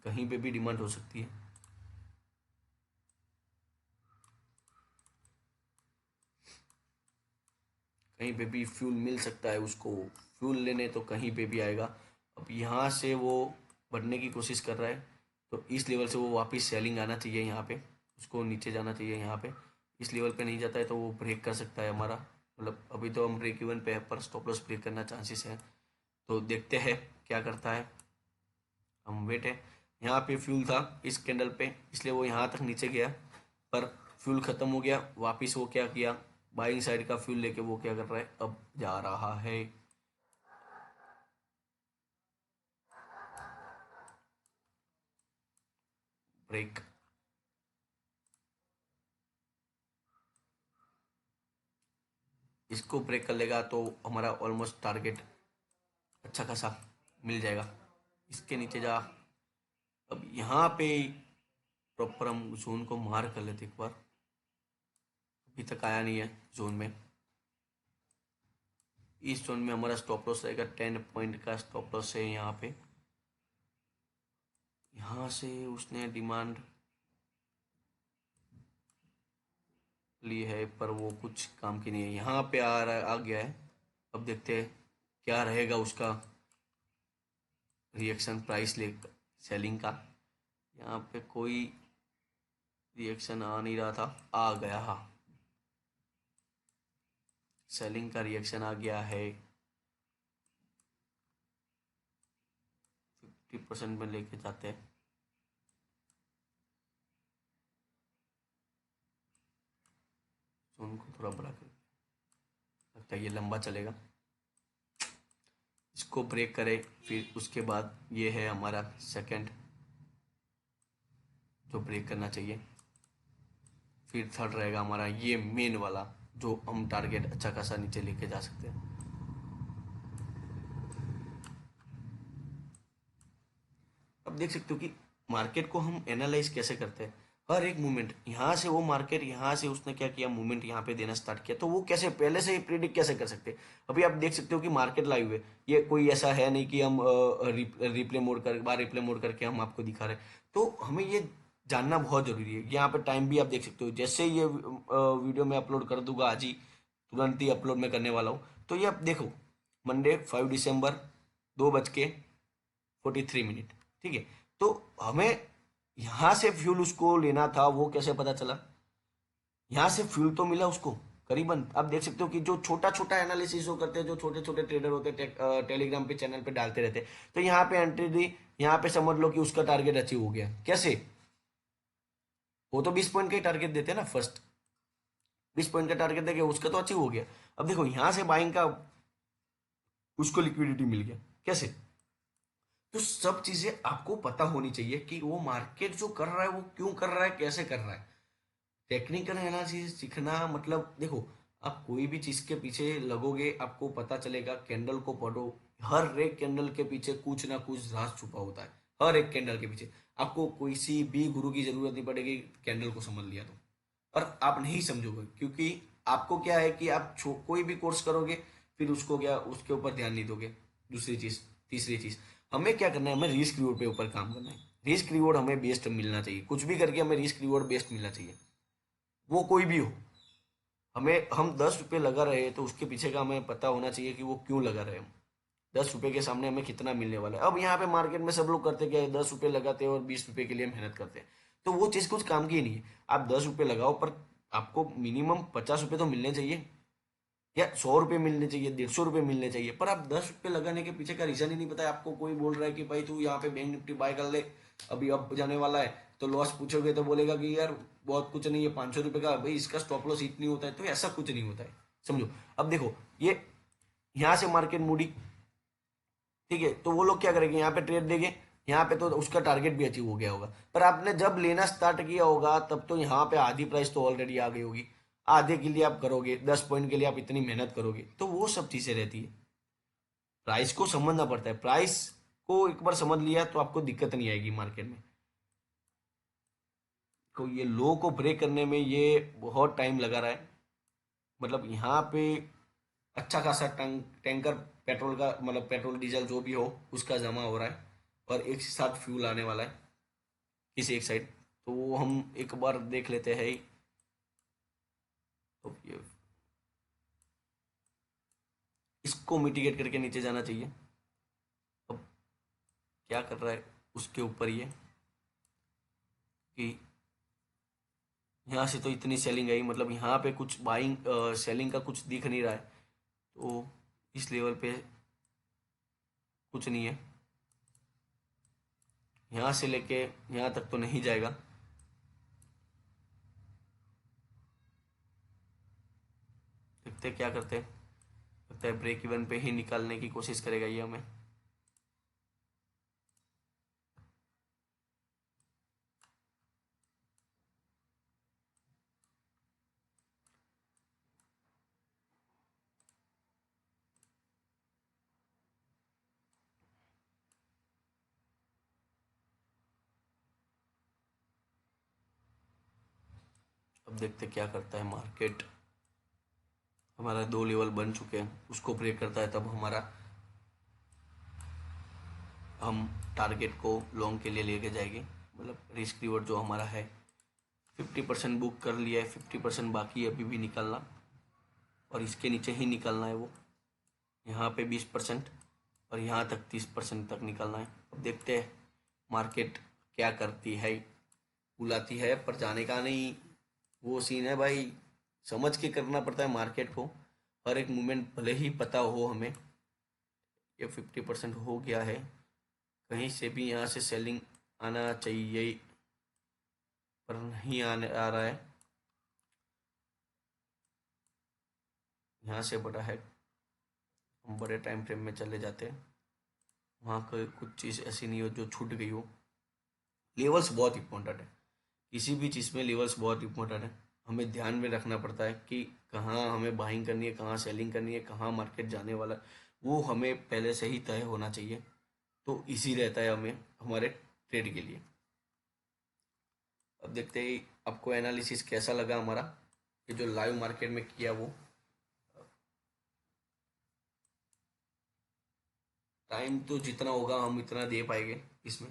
कहीं पे भी डिमांड हो सकती है। कहीं पे भी फ्यूल मिल सकता है उसको, फ्यूल लेने तो कहीं पे भी आएगा। अब यहाँ से वो बढ़ने की कोशिश कर रहा है, तो इस लेवल से वो वापस सेलिंग आना चाहिए यहाँ पे, उसको नीचे जाना चाहिए यहाँ पे। इस लेवल पे नहीं जाता है तो वो ब्रेक कर सकता है हमारा, मतलब अभी तो हम ब्रेक इवन पे है, पर स्टॉप लॉस ब्रेक करना चांसेस है। तो देखते हैं क्या करता है, हम वेट है। यहाँ पे फ्यूल था इस कैंडल पे, इसलिए वो यहाँ तक नीचे गया, पर फ्यूल खत्म हो गया। वापिस वो क्या किया, बाइंग साइड का फ्यूल लेके वो क्या कर रहा है, अब जा रहा है ब्रेक। इसको ब्रेक कर लेगा तो हमारा ऑलमोस्ट टारगेट अच्छा खासा मिल जाएगा। इसके नीचे जा, अब यहाँ पे प्रॉपर हम जोन को मार कर लेते एक बार। अभी तक आया नहीं है जोन में। इस जोन में हमारा स्टॉप लॉस रहेगा, 10 पॉइंट का स्टॉप लॉस है यहाँ पे। यहाँ से उसने डिमांड ली है, पर वो कुछ काम की नहीं है। यहाँ पे आ गया है। अब देखते हैं क्या रहेगा उसका रिएक्शन प्राइस ले सेलिंग का। यहाँ पे कोई रिएक्शन आ नहीं रहा था, आ गया। हाँ, सेलिंग का रिएक्शन आ गया है। 50% में लेके जाते हैं। उनको थोड़ा बड़ा कर, लगता है ये लंबा चलेगा। इसको ब्रेक करें, फिर उसके बाद ये है हमारा सेकंड जो ब्रेक करना चाहिए। फिर थर्ड रहेगा हमारा ये मेन वाला, जो हम टारगेट अच्छा खासा नीचे लेके जा सकते हैं। अब देख सकते हो कि मार्केट को हम एनालाइज कैसे करते हैं। हर एक मूवमेंट, यहाँ से वो मार्केट, यहाँ से उसने क्या किया, मूवमेंट यहाँ पे देना स्टार्ट किया, तो वो कैसे पहले से ही प्रिडिक्ट कैसे कर सकते हैं। अभी आप देख सकते हो कि मार्केट लाइव है, ये कोई ऐसा है नहीं कि हम रिप्ले मोड कर बार रिप्ले मोड करके हम आपको दिखा रहे हैं। तो हमें ये जानना बहुत जरूरी है। यहाँ पे टाइम भी आप देख सकते हो, जैसे ये वीडियो मैं अपलोड कर दूंगा आज ही, तुरंत ही अपलोड मैं करने वाला हूँ। तो ये आप देखो, मंडे 5 दिसंबर 2:43, ठीक है। तो हमें यहाँ से फ्यूल उसको लेना था, वो कैसे पता चला, यहाँ से फ्यूल तो मिला उसको करीबन। आप देख सकते हो कि जो छोटा छोटा एनालिसिस वो करते हैं, जो छोटे छोटे ट्रेडर होते हैं, टेलीग्राम पे चैनल पे डालते रहते हैं। तो यहाँ पे एंट्री दी, यहाँ पे समझ लो कि उसका टारगेट अचीव हो गया। कैसे? वो तो 20 पॉइंट का ही टारगेट देते हैं ना, फर्स्ट 20 पॉइंट का टारगेट देके उसका तो अचीव हो गया। अब देखो यहाँ से बाइंग का उसको लिक्विडिटी मिल गया। कैसे? तो सब चीजें आपको पता होनी चाहिए कि वो मार्केट जो कर रहा है वो क्यों कर रहा है, कैसे कर रहा है। टेक्निकल एनालिसिस सीखना मतलब, देखो, आप कोई भी चीज के पीछे लगोगे आपको पता चलेगा। कैंडल को पढ़ो, हर एक कैंडल के पीछे कुछ ना कुछ राज छुपा होता है। हर एक कैंडल के पीछे आपको किसी भी गुरु की जरूरत नहीं पड़ेगी, कैंडल को समझ लिया तो। और आप नहीं समझोगे, क्योंकि आपको क्या है कि आप कोई भी कोर्स करोगे, फिर उसको क्या उसके ऊपर ध्यान नहीं दोगे। दूसरी चीज, तीसरी चीज, हमें क्या करना है, हमें रिस्क रिवॉर्ड पे ऊपर काम करना है। रिस्क रिवॉर्ड हमें बेस्ट मिलना चाहिए, कुछ भी करके हमें रिस्क रिवॉर्ड बेस्ट मिलना चाहिए, वो कोई भी हो। हमें, हम 10 रुपये लगा रहे हैं तो उसके पीछे का हमें पता होना चाहिए कि वो क्यों लगा रहे हैं हम। 10 रुपये के सामने हमें कितना मिलने वाला है। अब यहाँ पे मार्केट में सब लोग करते क्या है, 10 रुपये लगाते हैं और 20 रुपये के लिए मेहनत करते हैं। तो वो चीज़ कुछ काम की ही नहीं है। आप 10 रुपये लगाओ, पर आपको मिनिमम 50 रुपये तो मिलने चाहिए, या 100 रुपये मिलने चाहिए, 150 रुपये मिलने चाहिए। पर आप 10 रुपये लगाने के पीछे का रीजन ही नहीं पता है आपको। कोई बोल रहा है कि भाई तू यहाँ पे बैंक निफ्टी बाय कर ले, अभी अप जाने वाला है। तो लॉस पूछोगे तो बोलेगा कि यार बहुत कुछ नहीं है, 500 रुपये का भाई, इसका स्टॉप लॉस इतनी होता है। तो ऐसा कुछ नहीं होता है, समझो। अब देखो, ये यहाँ से मार्केट मूडी, ठीक है, तो वो लोग क्या करेंगे, यहाँ पे ट्रेड देंगे, यहाँ पे तो उसका टारगेट भी अचीव हो गया होगा। पर आपने जब लेना स्टार्ट किया होगा तब तो यहाँ पे आधी प्राइस तो ऑलरेडी आ गई होगी। आधे के लिए आप करोगे, 10 पॉइंट के लिए आप इतनी मेहनत करोगे, तो वो सब चीजें रहती है। प्राइस को समझना पड़ता है। प्राइस को एक बार समझ लिया तो आपको दिक्कत नहीं आएगी मार्केट में। तो ये लो को ब्रेक करने में ये बहुत टाइम लगा रहा है। मतलब यहाँ पे अच्छा खासा टैंकर पेट्रोल का, मतलब पेट्रोल डीजल जो भी हो उसका जमा हो रहा है, और एक साथ फ्यूल आने वाला है किसी एक साइड। तो वो हम एक बार देख लेते हैं। तो ये इसको मिटिगेट करके नीचे जाना चाहिए। अब क्या कर रहा है उसके ऊपर ये, कि यहाँ से तो इतनी सेलिंग आई, मतलब यहाँ पे कुछ बाइंग सेलिंग का कुछ दिख नहीं रहा है। तो इस लेवल पे कुछ नहीं है, यहाँ से लेके यहाँ तक तो नहीं जाएगा। देखते हैं क्या करते हैं। लगता है ब्रेक इवन पे ही निकालने की कोशिश करेगा ये हमें। अब देखते क्या करता है मार्केट। हमारा 2 लेवल बन चुके हैं, उसको ब्रेक करता है तब हमारा, हम टारगेट को लॉन्ग के लिए लेके जाएंगे। मतलब रिस्क रिवॉर्ड जो हमारा है, 50% बुक कर लिया है, 50% बाकी है अभी भी निकालना, और इसके नीचे ही निकालना है वो। यहाँ पे 20% और यहाँ तक 30% तक निकालना है। अब देखते हैं मार्केट क्या करती है, बुलाती है पर जाने का नहीं। वो सीन है भाई, समझ के करना पड़ता है मार्केट को। हर एक मूवमेंट भले ही पता हो हमें। ये 50% हो गया है, कहीं से भी यहाँ से सेलिंग आना चाहिए पर नहीं आने आ रहा है। यहाँ से बड़ा है, हम बड़े टाइम फ्रेम में चले जाते हैं, वहाँ कोई कुछ चीज़ ऐसी नहीं हो जो छूट गई हो। लेवल्स बहुत इंपॉर्टेंट है, किसी भी चीज़ में लेवल्स बहुत इंपॉर्टेंट है। हमें ध्यान में रखना पड़ता है कि कहाँ हमें बाइंग करनी है, कहाँ सेलिंग करनी है, कहाँ मार्केट जाने वाला है, वो हमें पहले से ही तय होना चाहिए। तो इजी रहता है हमें हमारे ट्रेड के लिए। अब देखते ही आपको एनालिसिस कैसा लगा हमारा, ये जो लाइव मार्केट में किया वो। टाइम तो जितना होगा हम इतना दे पाएंगे इसमें,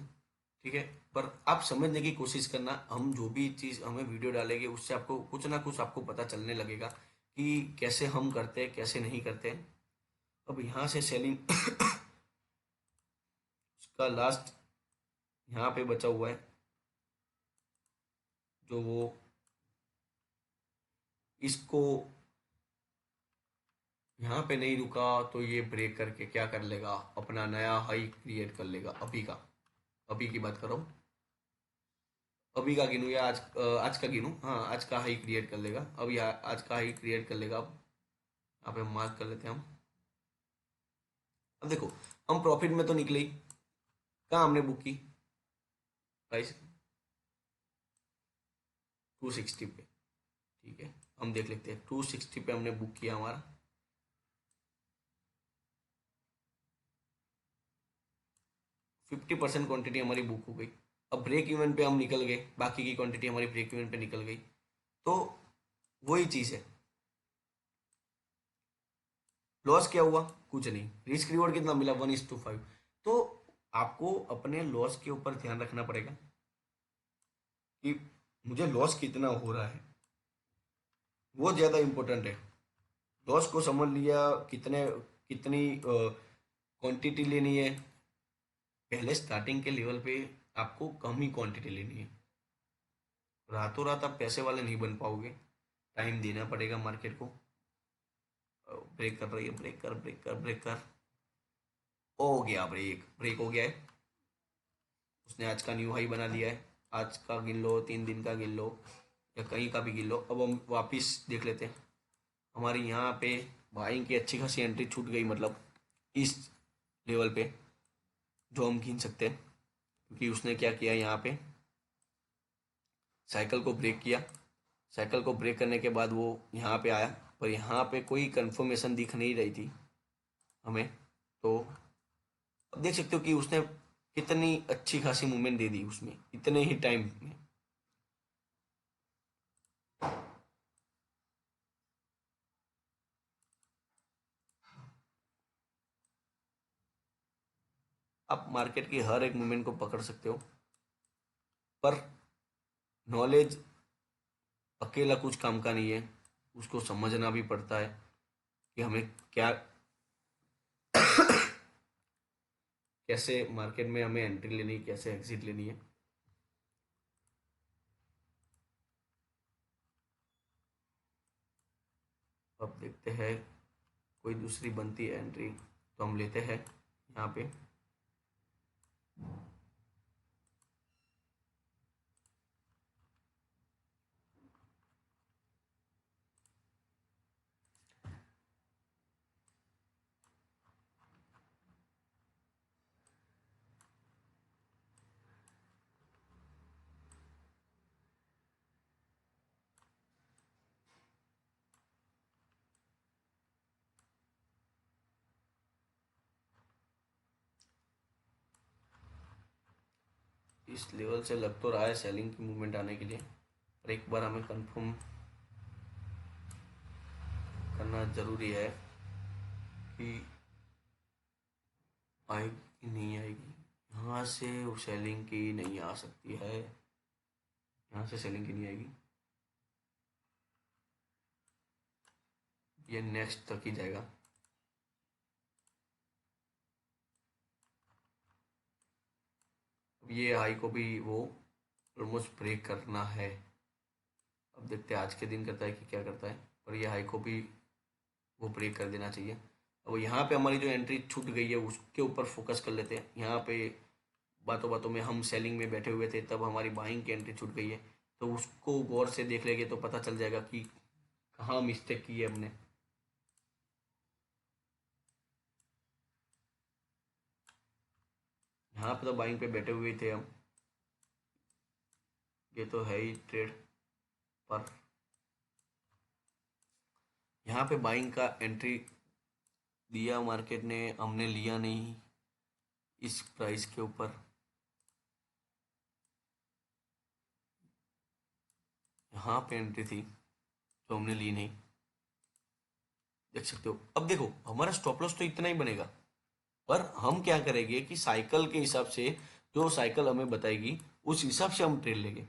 ठीक है। पर आप समझने की कोशिश करना, हम जो भी चीज़ हमें वीडियो डालेंगे उससे आपको कुछ ना कुछ आपको पता चलने लगेगा कि कैसे हम करते हैं कैसे नहीं करते हैं। अब यहाँ से सेलिंग उसका लास्ट यहाँ पे बचा हुआ है, जो वो इसको यहाँ पे नहीं रुका तो ये ब्रेक करके क्या कर लेगा, अपना नया हाई क्रिएट कर लेगा। अभी का, अभी की बात करो, अभी का गिनूँ या आज का गिनूँ, हाँ आज का हाई क्रिएट कर लेगा। अब यहाँ आज का हाई क्रिएट कर लेगा। अब यहाँ पे मार्क कर लेते हैं हम। अब देखो, हम प्रॉफिट में तो निकले ही, कहाँ हमने बुक की प्राइस 260 पे, ठीक है। हम देख लेते हैं 260 पे हमने बुक किया, हमारा 50% क्वांटिटी हमारी बुक हो गई। अब ब्रेक इवन पे हम निकल गए, बाकी की क्वांटिटी हमारी ब्रेक इवन पे निकल गई। तो वही चीज़ है, लॉस क्या हुआ, कुछ नहीं। रिस्क रिवॉर्ड कितना मिला, 1:5। तो आपको अपने लॉस के ऊपर ध्यान रखना पड़ेगा कि मुझे लॉस कितना हो रहा है, वो ज़्यादा इम्पोर्टेंट है। लॉस को समझ लिया, कितने कितनी क्वांटिटी लेनी है। पहले स्टार्टिंग के लेवल पे आपको कम ही क्वांटिटी लेनी है। रातों रात आप पैसे वाले नहीं बन पाओगे, टाइम देना पड़ेगा मार्केट को। ब्रेक कर रही है, ब्रेक कर ब्रेक कर ब्रेक कर, हो गया ब्रेक, ब्रेक हो गया है। उसने आज का न्यू हाई बना लिया है, आज का गिन लो, 3 दिन का गिन लो, या कहीं का भी गिन लो। अब हम वापस देख लेते हैं, हमारी यहाँ पे बाइंग की अच्छी खासी एंट्री छूट गई, मतलब इस लेवल पे जो हम गिन सकते हैं। क्योंकि उसने क्या किया, यहाँ पे साइकिल को ब्रेक किया, साइकिल को ब्रेक करने के बाद वो यहाँ पे आया, पर यहाँ पे कोई कंफर्मेशन दिख नहीं रही थी हमें। तो अब देख सकते हो कि उसने कितनी अच्छी खासी मूवमेंट दे दी उसमें इतने ही टाइम में। आप मार्केट की हर एक मूवमेंट को पकड़ सकते हो, पर नॉलेज अकेला कुछ काम का नहीं है, उसको समझना भी पड़ता है कि हमें क्या कैसे मार्केट में हमें एंट्री लेनी है, कैसे एग्जिट लेनी है। अब देखते हैं कोई दूसरी बनती है एंट्री तो हम लेते हैं यहाँ पे। इस लेवल से लग तो रहा है सेलिंग की मूवमेंट आने के लिए, पर एक बार हमें कंफर्म करना ज़रूरी है कि आएगी कि नहीं आएगी। यहाँ से सेलिंग की नहीं आ सकती है, यहाँ से सेलिंग की नहीं आएगी, ये नेक्स्ट तक ही जाएगा। अब अब ये हाई को भी वो ऑलमोस्ट ब्रेक करना है। अब देखते हैं आज के दिन करता है कि क्या करता है, पर ये हाई को भी वो ब्रेक कर देना चाहिए। अब यहाँ पे हमारी जो एंट्री छूट गई है उसके ऊपर फोकस कर लेते हैं। यहाँ पे बातों बातों में हम सेलिंग में बैठे हुए थे, तब हमारी बाइंग की एंट्री छूट गई है, तो उसको गौर से देख लेंगे तो पता चल जाएगा कि कहाँ मिस्टेक की है हमने। यहाँ पे तो बाइंग पे बैठे हुए थे हम, ये तो है ही ट्रेड, पर यहाँ पे बाइंग का एंट्री दिया मार्केट ने, हमने लिया नहीं इस प्राइस के ऊपर। यहाँ पे एंट्री थी तो हमने ली नहीं, देख सकते हो। अब देखो हमारा स्टॉप लॉस तो इतना ही बनेगा, पर हम क्या करेंगे कि साइकिल के हिसाब से, जो साइकिल हमें बताएगी उस हिसाब से हम ट्रेड लेंगे।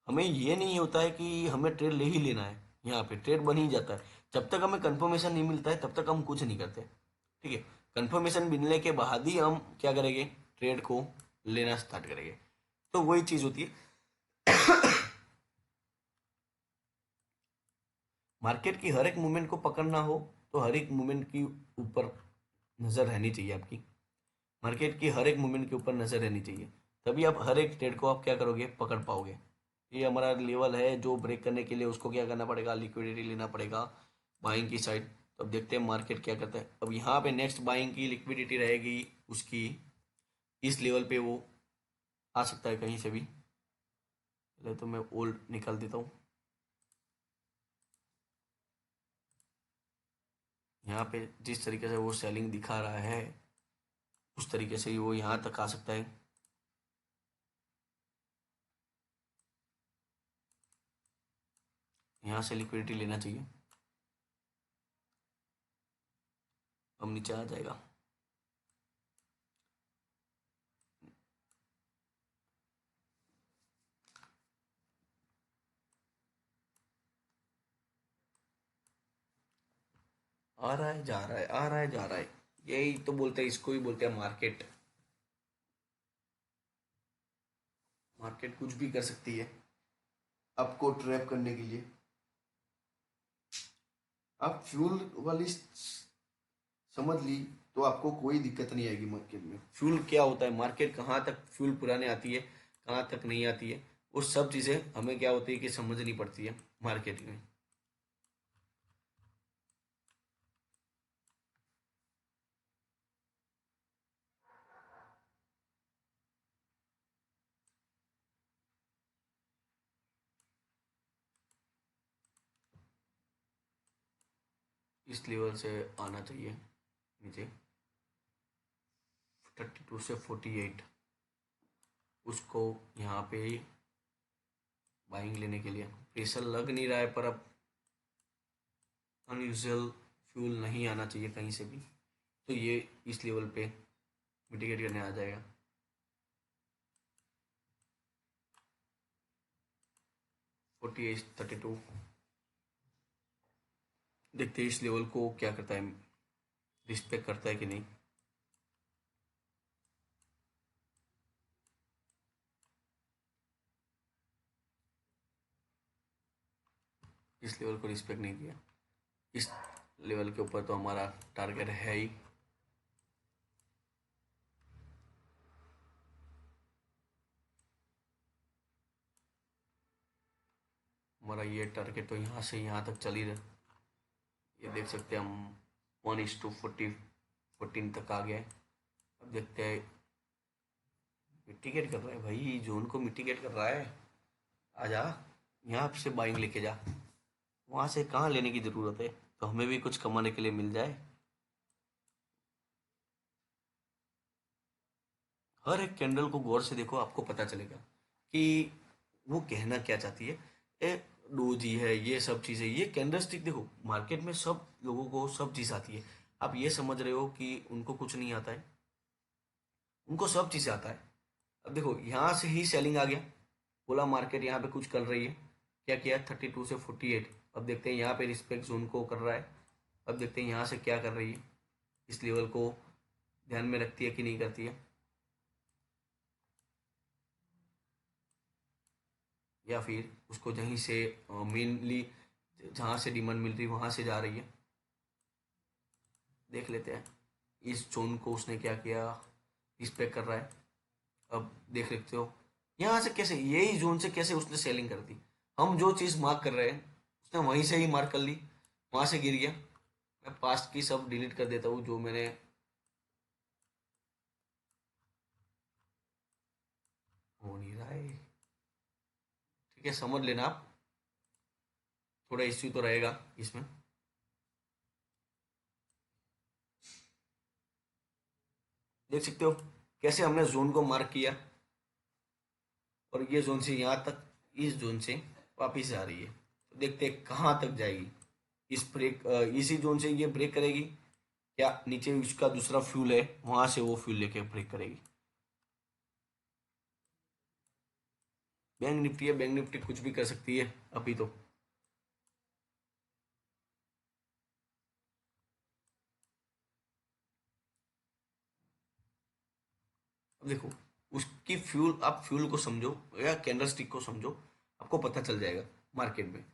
हमें ये नहीं होता है कि हमें ट्रेड ले ही लेना है, यहाँ पे ट्रेड बन ही जाता है। जब तक हमें कंफर्मेशन नहीं मिलता है तब तक हम कुछ नहीं करते, ठीक है। कंफर्मेशन मिलने के बाद ही हम क्या करेंगे, ट्रेड को लेना स्टार्ट करेंगे। तो वही चीज़ होती है। मार्केट की हर एक मूवमेंट को पकड़ना हो तो हर एक मूवमेंट की ऊपर नज़र रहनी चाहिए आपकी। मार्केट की हर एक मूवमेंट के ऊपर नज़र रहनी चाहिए, तभी आप हर एक ट्रेड को आप क्या करोगे, पकड़ पाओगे। ये हमारा लेवल है जो ब्रेक करने के लिए उसको क्या करना पड़ेगा, लिक्विडिटी लेना पड़ेगा बाइंग की साइड। तो अब देखते हैं मार्केट क्या करता है। अब यहाँ पे नेक्स्ट बाइंग की लिक्विडिटी रहेगी उसकी, इस लेवल पे वो आ सकता है कहीं से भी। पहले तो मैं ओल्ड निकाल देता हूँ। यहाँ पे जिस तरीके से वो सेलिंग दिखा रहा है उस तरीके से ही वो यहाँ तक आ सकता है। यहाँ से लिक्विडिटी लेना चाहिए, अब नीचे आ जाएगा। आ रहा है जा रहा है, आ रहा है जा रहा है, यही तो बोलते हैं, इसको ही बोलते हैं मार्केट। मार्केट कुछ भी कर सकती है आपको ट्रैप करने के लिए। आप फ्यूल वाली समझ ली तो आपको कोई दिक्कत नहीं आएगी मार्केट में। फ्यूल क्या होता है, मार्केट कहाँ तक फ्यूल पुराने आती है, कहाँ तक नहीं आती है, वो सब चीज़ें हमें क्या होती है कि समझनी पड़ती है मार्केट में। इस लेवल से आना चाहिए नीचे 32 से 48, उसको यहाँ पे बाइंग लेने के लिए प्रेशर लग नहीं रहा है, पर अब अनयूजल फ्यूल नहीं आना चाहिए कहीं से भी, तो ये इस लेवल पे मिटिगेट करने आ जाएगा। 48 32, देखते हैं इस लेवल को क्या करता है, रिस्पेक्ट करता है कि नहीं। इस लेवल को रिस्पेक्ट नहीं किया, इस लेवल के ऊपर तो हमारा टारगेट है ही। हमारा ये टारगेट तो यहाँ से यहाँ तक चल ही रहा, ये देख सकते हैं हम 1:40 14 तक आ गया है। अब देखते हैं, मिटिगेट कर रहा है भाई, जोन को मिटिगेट कर रहा है। आजा, यहाँ से बाइंग लेके जा, वहाँ से कहाँ लेने की ज़रूरत है, तो हमें भी कुछ कमाने के लिए मिल जाए। हर एक कैंडल को गौर से देखो, आपको पता चलेगा कि वो कहना क्या चाहती है। ए डोजी है, ये सब चीज़ें, ये कैंडलस्टिक देखो, मार्केट में सब लोगों को सब चीज़ आती है। आप ये समझ रहे हो कि उनको कुछ नहीं आता है, उनको सब चीज़ आता है। अब देखो यहाँ से ही सेलिंग आ गया, बोला मार्केट यहाँ पे कुछ कर रही है, क्या किया 32 से 48। अब देखते हैं यहाँ पे रिस्पेक्ट जोन को कर रहा है। अब देखते हैं यहाँ से क्या कर रही है, इस लेवल को ध्यान में रखती है कि नहीं करती है। या फिर उसको जहीं से मेनली जहाँ से डिमांड मिल रही वहाँ से जा रही है। देख लेते हैं इस जोन को उसने क्या किया, रिस्पेक्ट कर रहा है। अब देख सकते हो यहाँ से कैसे, यही जोन से कैसे उसने सेलिंग कर दी। हम जो चीज़ मार्क कर रहे हैं उसने वहीं से ही मार्क कर ली, वहाँ से गिर गया। मैं पास्ट की सब डिलीट कर देता हूँ जो मैंने, हो नहीं रहा है। ठीक है, समझ लेना आप, थोड़ा इश्यू तो रहेगा इसमें। देख सकते हो कैसे हमने जोन को मार्क किया, और ये जोन से यहाँ तक, इस जोन से वापिस आ रही है। तो देखते हैं कहाँ तक जाएगी। इस ब्रेक इसी जोन से ये ब्रेक करेगी, या नीचे उसका दूसरा फ्यूल है वहां से वो फ्यूल लेके ब्रेक करेगी। बैंक निफ्टी है, बैंक निफ्टी कुछ भी कर सकती है अभी तो। अब देखो उसकी फ्यूल, आप फ्यूल को समझो या कैंडल स्टिक को समझो, आपको पता चल जाएगा मार्केट में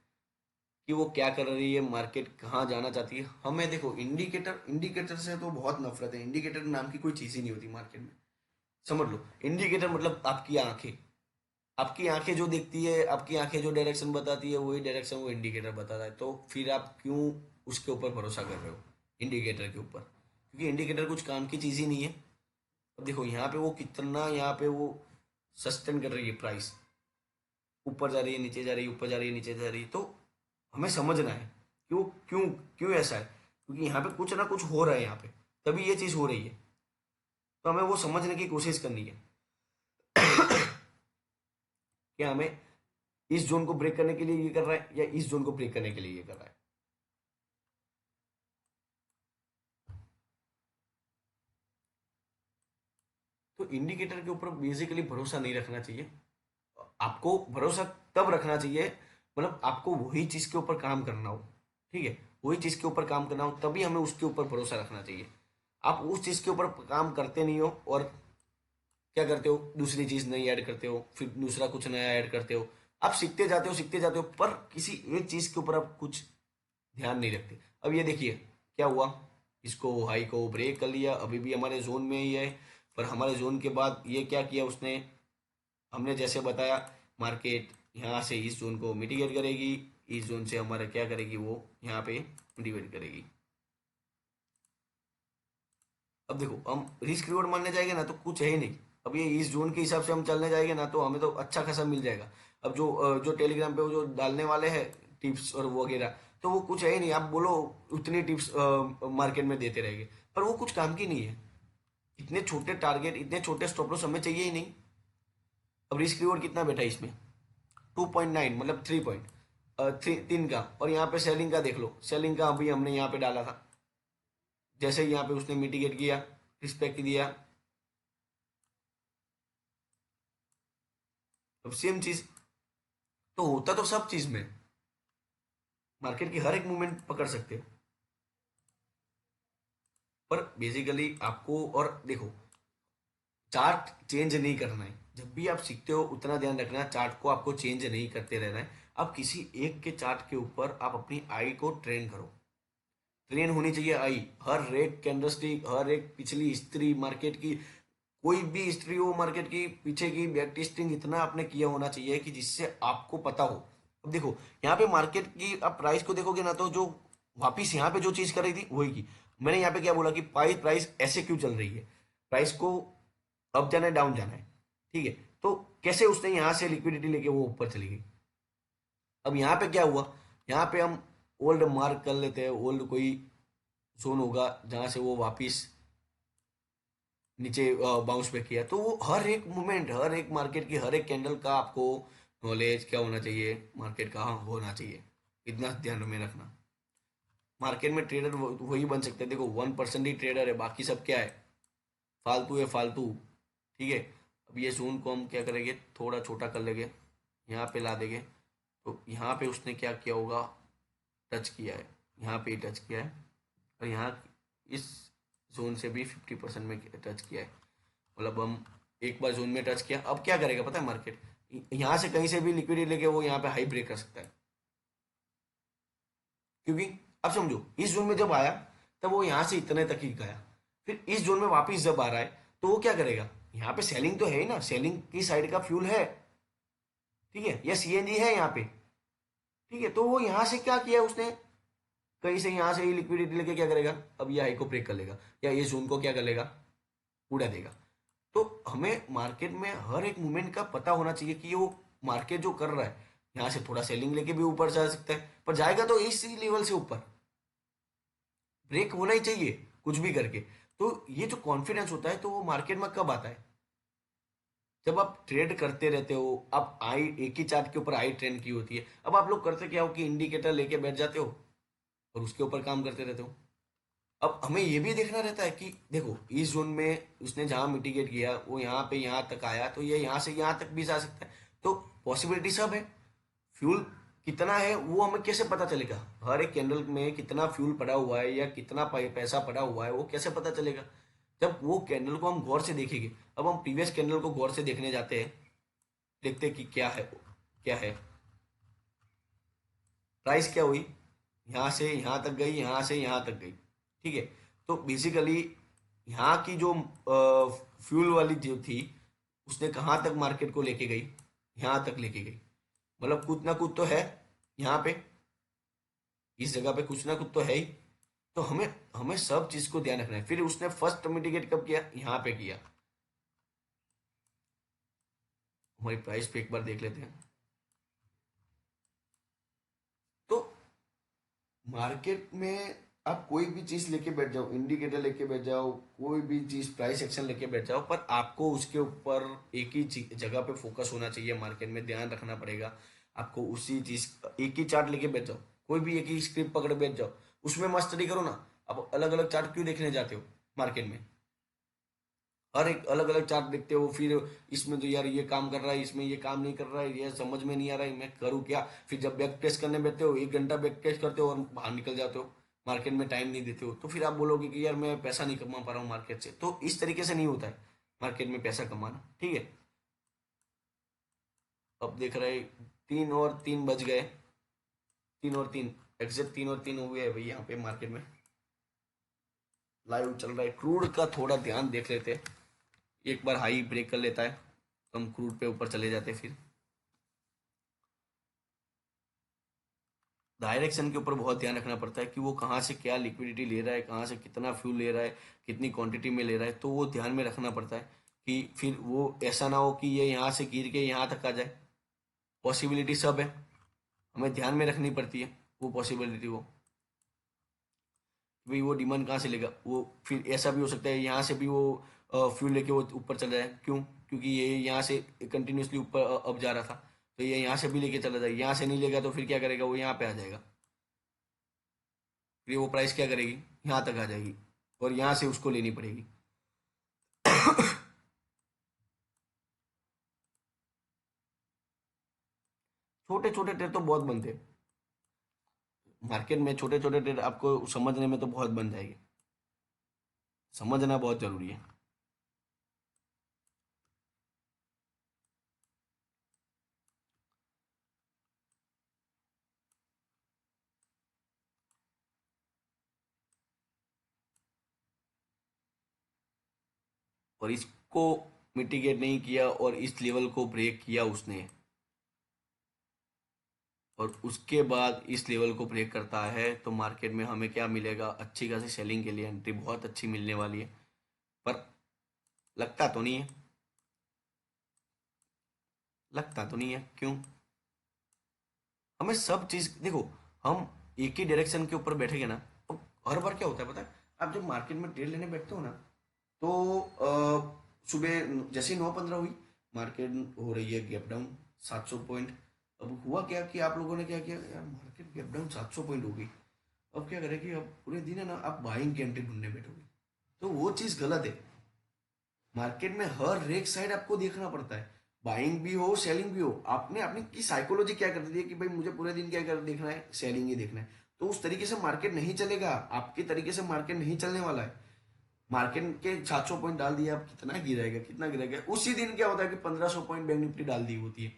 कि वो क्या कर रही है, मार्केट कहाँ जाना चाहती है। हमें देखो इंडिकेटर, इंडिकेटर से तो बहुत नफरत है। इंडिकेटर नाम की कोई चीज़ ही नहीं होती मार्केट में, समझ लो। इंडिकेटर मतलब आपकी आंखें, आपकी आंखें जो देखती है, आपकी आंखें जो डायरेक्शन बताती है वही डायरेक्शन वो इंडिकेटर बताता है। तो फिर आप क्यों उसके ऊपर भरोसा कर रहे हो, इंडिकेटर के ऊपर? क्योंकि इंडिकेटर कुछ काम की चीज़ ही नहीं है। अब देखो यहाँ पे वो कितना, यहाँ पे वो सस्टेन कर रही है प्राइस, ऊपर जा रही है नीचे जा रही है, ऊपर जा रही है नीचे जा रही है। तो हमें समझना है कि वो क्यों, क्यों ऐसा है। क्योंकि यहाँ पे कुछ ना कुछ हो रहा है यहाँ पे, तभी ये चीज़ हो रही है। तो हमें वो समझने की कोशिश करनी है कि हमें इस जोन को ब्रेक करने के लिए ये कर रहा है या इस जोन को ब्रेक करने के लिए ये कर रहा है। तो इंडिकेटर के ऊपर बेसिकली भरोसा नहीं रखना चाहिए। आपको भरोसा तब रखना चाहिए, मतलब आपको वही चीज के ऊपर काम करना हो, ठीक है, वही चीज के ऊपर काम करना हो तभी हमें उसके ऊपर भरोसा रखना चाहिए। आप उस चीज के ऊपर काम करते नहीं हो और क्या करते हो, दूसरी चीज नई ऐड करते हो, फिर दूसरा कुछ नया ऐड करते हो। आप सीखते जाते हो, सीखते जाते हो, पर किसी एक चीज के ऊपर आप कुछ ध्यान नहीं रखते। अब ये देखिए क्या हुआ, इसको हाई को ब्रेक कर लिया, अभी भी हमारे जोन में ही है। पर हमारे जोन के बाद ये क्या किया उसने, हमने जैसे बताया, मार्केट यहाँ से इस जोन को मिटिगेट करेगी, इस जोन से हमारा क्या करेगी, वो यहाँ पे मिटिगेट करेगी। अब देखो हम रिस्क रिवॉर्ड मानने जाएंगे ना तो कुछ है ही नहीं। अब ये इस जोन के हिसाब से हम चलने जाएंगे ना तो हमें तो अच्छा खासा मिल जाएगा। अब जो टेलीग्राम पे वो जो डालने वाले हैं टिप्स और वगैरह, तो वो कुछ है ही नहीं। आप बोलो उतनी टिप्स मार्केट में देते रहेंगे, पर वो कुछ काम की नहीं है। इतने छोटे टारगेट, इतने छोटे स्टॉप लॉस हमें चाहिए ही नहीं। अब रिस्क रिवॉर्ड कितना बैठा है इसमें, 2.9, मतलब 3 पॉइंट, 3 का। और यहाँ पे सेलिंग का देख लो, सेलिंग का अभी हमने यहाँ पे डाला था, जैसे ही यहाँ पे उसने मिटिगेट किया, रिस्पेक्ट दिया। अब सेम चीज तो होता तो सब चीज में, मार्केट की हर एक मूवमेंट पकड़ सकते हो। पर बेसिकली आपको, और देखो चार्ट चेंज नहीं करना है। जब भी आप सीखते हो उतना ध्यान रखना, चार्ट को आपको चेंज नहीं करते रहना है। आप किसी एक के चार्ट के ऊपर आप अपनी आई को ट्रेन करो। ट्रेन होनी चाहिए आई, हर एक कैंडलस्टिक, हर एक पिछली हिस्ट्री मार्केट की, कोई भी हिस्ट्री हो मार्केट की, पीछे की बैक टेस्टिंग इतना आपने किया होना चाहिए कि जिससे आपको पता हो। अब देखो यहाँ पे मार्केट की आप प्राइस को देखोगे ना तो जो वापिस यहाँ पे जो चीज कर रही थी वही की। मैंने यहाँ पे क्या बोला कि प्राइस प्राइस ऐसे क्यों चल रही है, प्राइस को अप जाना है डाउन जाना है, ठीक है। तो कैसे उसने यहाँ से लिक्विडिटी लेके वो ऊपर चली गई। अब यहाँ पे क्या हुआ, यहाँ पे हम ओल्ड मार्क कर लेते हैं, ओल्ड कोई जोन होगा जहां से वो वापिस नीचे बाउंस बैक किया। तो वो हर एक मोमेंट, हर एक मार्केट की हर एक कैंडल का आपको नॉलेज क्या होना चाहिए, मार्केट कहाँ होना चाहिए, इतना ध्यान में रखना। मार्केट में ट्रेडर वही बन सकते हैं, देखो 1% ही ट्रेडर है, बाकी सब क्या है, फालतू है, फालतू, ठीक है। अब ये जोन को हम क्या करेंगे, थोड़ा छोटा कर लेंगे, यहाँ पे ला देंगे। तो यहाँ पे उसने क्या किया होगा, टच किया है, यहाँ पे टच किया है, और यहाँ इस जोन से भी 50% में टच किया है। मतलब हम एक बार जोन में टच किया, अब क्या करेगा पता है मार्केट, यहाँ से कहीं से भी लिक्विडिटी लेके वो यहाँ पे हाई ब्रेक कर सकता है, क्योंकि अब समझो इस जोन में जब आया तब वो यहाँ से इतने तक ही गया, फिर इस जोन में वापस जब आ रहा है तो वो क्या करेगा, यहाँ पे सेलिंग तो है ही ना, सेलिंग की साइड का फ्यूल है, ठीक है, या सीएनजी है यहाँ पे, ठीक है, तो वो यहाँ से क्या किया उसने, कहीं से यहाँ से ही लिक्विडिटी लेके क्या करेगा, अब ये हाई को ब्रेक कर लेगा या ये जोन को क्या कर लेगा, उड़ा देगा। तो हमें मार्केट में हर एक मूवमेंट का पता होना चाहिए कि वो मार्केट जो कर रहा है, यहाँ से थोड़ा सेलिंग लेके भी ऊपर जा सकता है, पर जाएगा तो इसी लेवल से ऊपर, ब्रेक होना ही चाहिए कुछ भी करके। तो ये जो कॉन्फिडेंस होता है तो वो मार्केट में कब आता है, जब आप ट्रेड करते रहते हो, आप आई एक ही चार्ट के ऊपर आई ट्रेंड की होती है, अब आप लोग करते क्या हो कि इंडिकेटर लेके बैठ जाते हो और उसके ऊपर काम करते रहते हो। अब हमें ये भी देखना रहता है कि देखो इस जोन में उसने जहां मिटिगेट किया वो यहाँ पे यहाँ तक आया, तो ये यहाँ से यहाँ तक भी जा सकता है, तो पॉसिबिलिटी सब है। फ्यूल कितना है वो हमें कैसे पता चलेगा, हर एक कैंडल में कितना फ्यूल पड़ा हुआ है या कितना पैसा पड़ा हुआ है वो कैसे पता चलेगा, जब वो कैंडल को हम गौर से देखेंगे। अब हम प्रीवियस कैंडल को गौर से देखने जाते हैं, देखते हैं कि क्या है, क्या है प्राइस क्या हुई, यहाँ से यहाँ तक गई, यहाँ से यहाँ तक गई, ठीक है। तो बेसिकली यहाँ की जो फ्यूल वाली जो थी उसने कहाँ तक मार्केट को लेके गई, यहाँ तक लेके गई, मतलब कुछ ना कुछ तो है यहाँ पे, इस जगह पे कुछ ना कुछ तो है ही। तो हमें हमें सब चीज को ध्यान रखना है। फिर उसने फर्स्ट मिटिगेट कब किया, यहाँ पे किया। हमारी प्राइस पे एक बार देख लेते हैं। तो मार्केट में आप कोई भी चीज लेके बैठ जाओ, इंडिकेटर लेके बैठ जाओ, कोई भी चीज प्राइस एक्शन लेके बैठ जाओ, पर आपको उसके ऊपर एक ही जगह पे फोकस होना चाहिए, मार्केट में ध्यान रखना पड़ेगा आपको उसी चीज। एक ही चार्ट लेके बैठ जाओ, कोई भी एक ही स्क्रिप्ट पकड़ बैठ जाओ, उसमें मस्त स्टडी करो ना। आप अलग अलग चार्ट क्यों देखने जाते हो मार्केट में, हर एक अलग अलग चार्ट देखते हो, फिर इसमें तो यार ये काम कर रहा है, इसमें ये काम नहीं कर रहा है, ये समझ में नहीं आ रहा है, मैं करूँ क्या। फिर जब बैक टेस्ट करने बैठते हो 1 घंटा बैक टेस्ट करते हो और बाहर निकल जाते हो, मार्केट में टाइम नहीं देते हो, तो फिर आप बोलोगे कि यार मैं पैसा नहीं कमा पा रहा हूँ मार्केट से। तो इस तरीके से नहीं होता है मार्केट में पैसा कमाना, ठीक है। अब देख रहे 3 और 3 बज गए, 3 और 3 एग्जैक्ट 3 और 3 हो गए भाई यहाँ पे मार्केट में। लाइव चल रहा है, क्रूड का थोड़ा ध्यान देख लेते हैं। एक बार हाई ब्रेक कर लेता है तो हम क्रूड पे ऊपर चले जाते हैं। फिर डायरेक्शन के ऊपर बहुत ध्यान रखना पड़ता है कि वो कहाँ से क्या लिक्विडिटी ले रहा है, कहाँ से कितना फ्यूल ले रहा है, कितनी क्वांटिटी में ले रहा है, तो वो ध्यान में रखना पड़ता है कि फिर वो ऐसा ना हो कि ये यहाँ से गिर के यहाँ तक आ जाए। पॉसिबिलिटी सब है, हमें ध्यान में रखनी पड़ती है वो पॉसिबिलिटी को, भाई वो डिमांड कहाँ से लेगा। वो फिर ऐसा भी हो सकता है यहाँ से भी वो फ्यूल लेके वो ऊपर चला जाए, क्यों, क्योंकि ये यहाँ से कंटिन्यूसली ऊपर अब जा रहा था, तो ये यहाँ से भी लेके चला जाए, यहाँ से नहीं लेगा तो फिर क्या करेगा, वो यहाँ पे आ जाएगा, फिर वो प्राइस क्या करेगी, यहाँ तक आ जाएगी और यहाँ से उसको लेनी पड़ेगी। छोटे छोटे ट्रेड तो बहुत बनते हैं मार्केट में, छोटे छोटे ट्रेड आपको समझने में तो बहुत बन जाएंगे, समझना बहुत जरूरी है। और इसको मिटिगेट नहीं किया और इस लेवल को ब्रेक किया उसने, और उसके बाद इस लेवल को ब्रेक करता है, तो मार्केट में हमें क्या मिलेगा, अच्छी खासी सेलिंग के लिए एंट्री बहुत अच्छी मिलने वाली है। पर लगता तो नहीं है, लगता तो नहीं है, क्यों, हमें सब चीज देखो, हम एक ही डायरेक्शन के ऊपर बैठेंगे ना, तो हर बार क्या होता है पता है, आप जब मार्केट में ट्रेड लेने बैठते हो ना, तो सुबह जैसे ही 9:15 हुई, मार्केट हो रही है गैप डाउन 700 पॉइंट। अब हुआ क्या कि आप लोगों ने क्या किया, यार मार्केट गैप डाउन 700 पॉइंट हो गई, अब क्या करें कि अब पूरे दिन है ना आप बाइंग की एंट्री ढूंढने बैठोगे, तो वो चीज़ गलत है। मार्केट में हर एक साइड आपको देखना पड़ता है, बाइंग भी हो सेलिंग भी हो। आपने अपनी की साइकोलॉजी क्या कर दी है कि भाई मुझे पूरे दिन क्या कर देखना है, सेलिंग ही देखना है, तो उस तरीके से मार्केट नहीं चलेगा, आपके तरीके से मार्केट नहीं चलने वाला है। मार्केट के 700 पॉइंट डाल दिया, आप कितना गिराएगा, कितना गिराएगा, उसी दिन क्या होता है कि 1500 पॉइंट बैंक निफ्टी डाल दी होती है,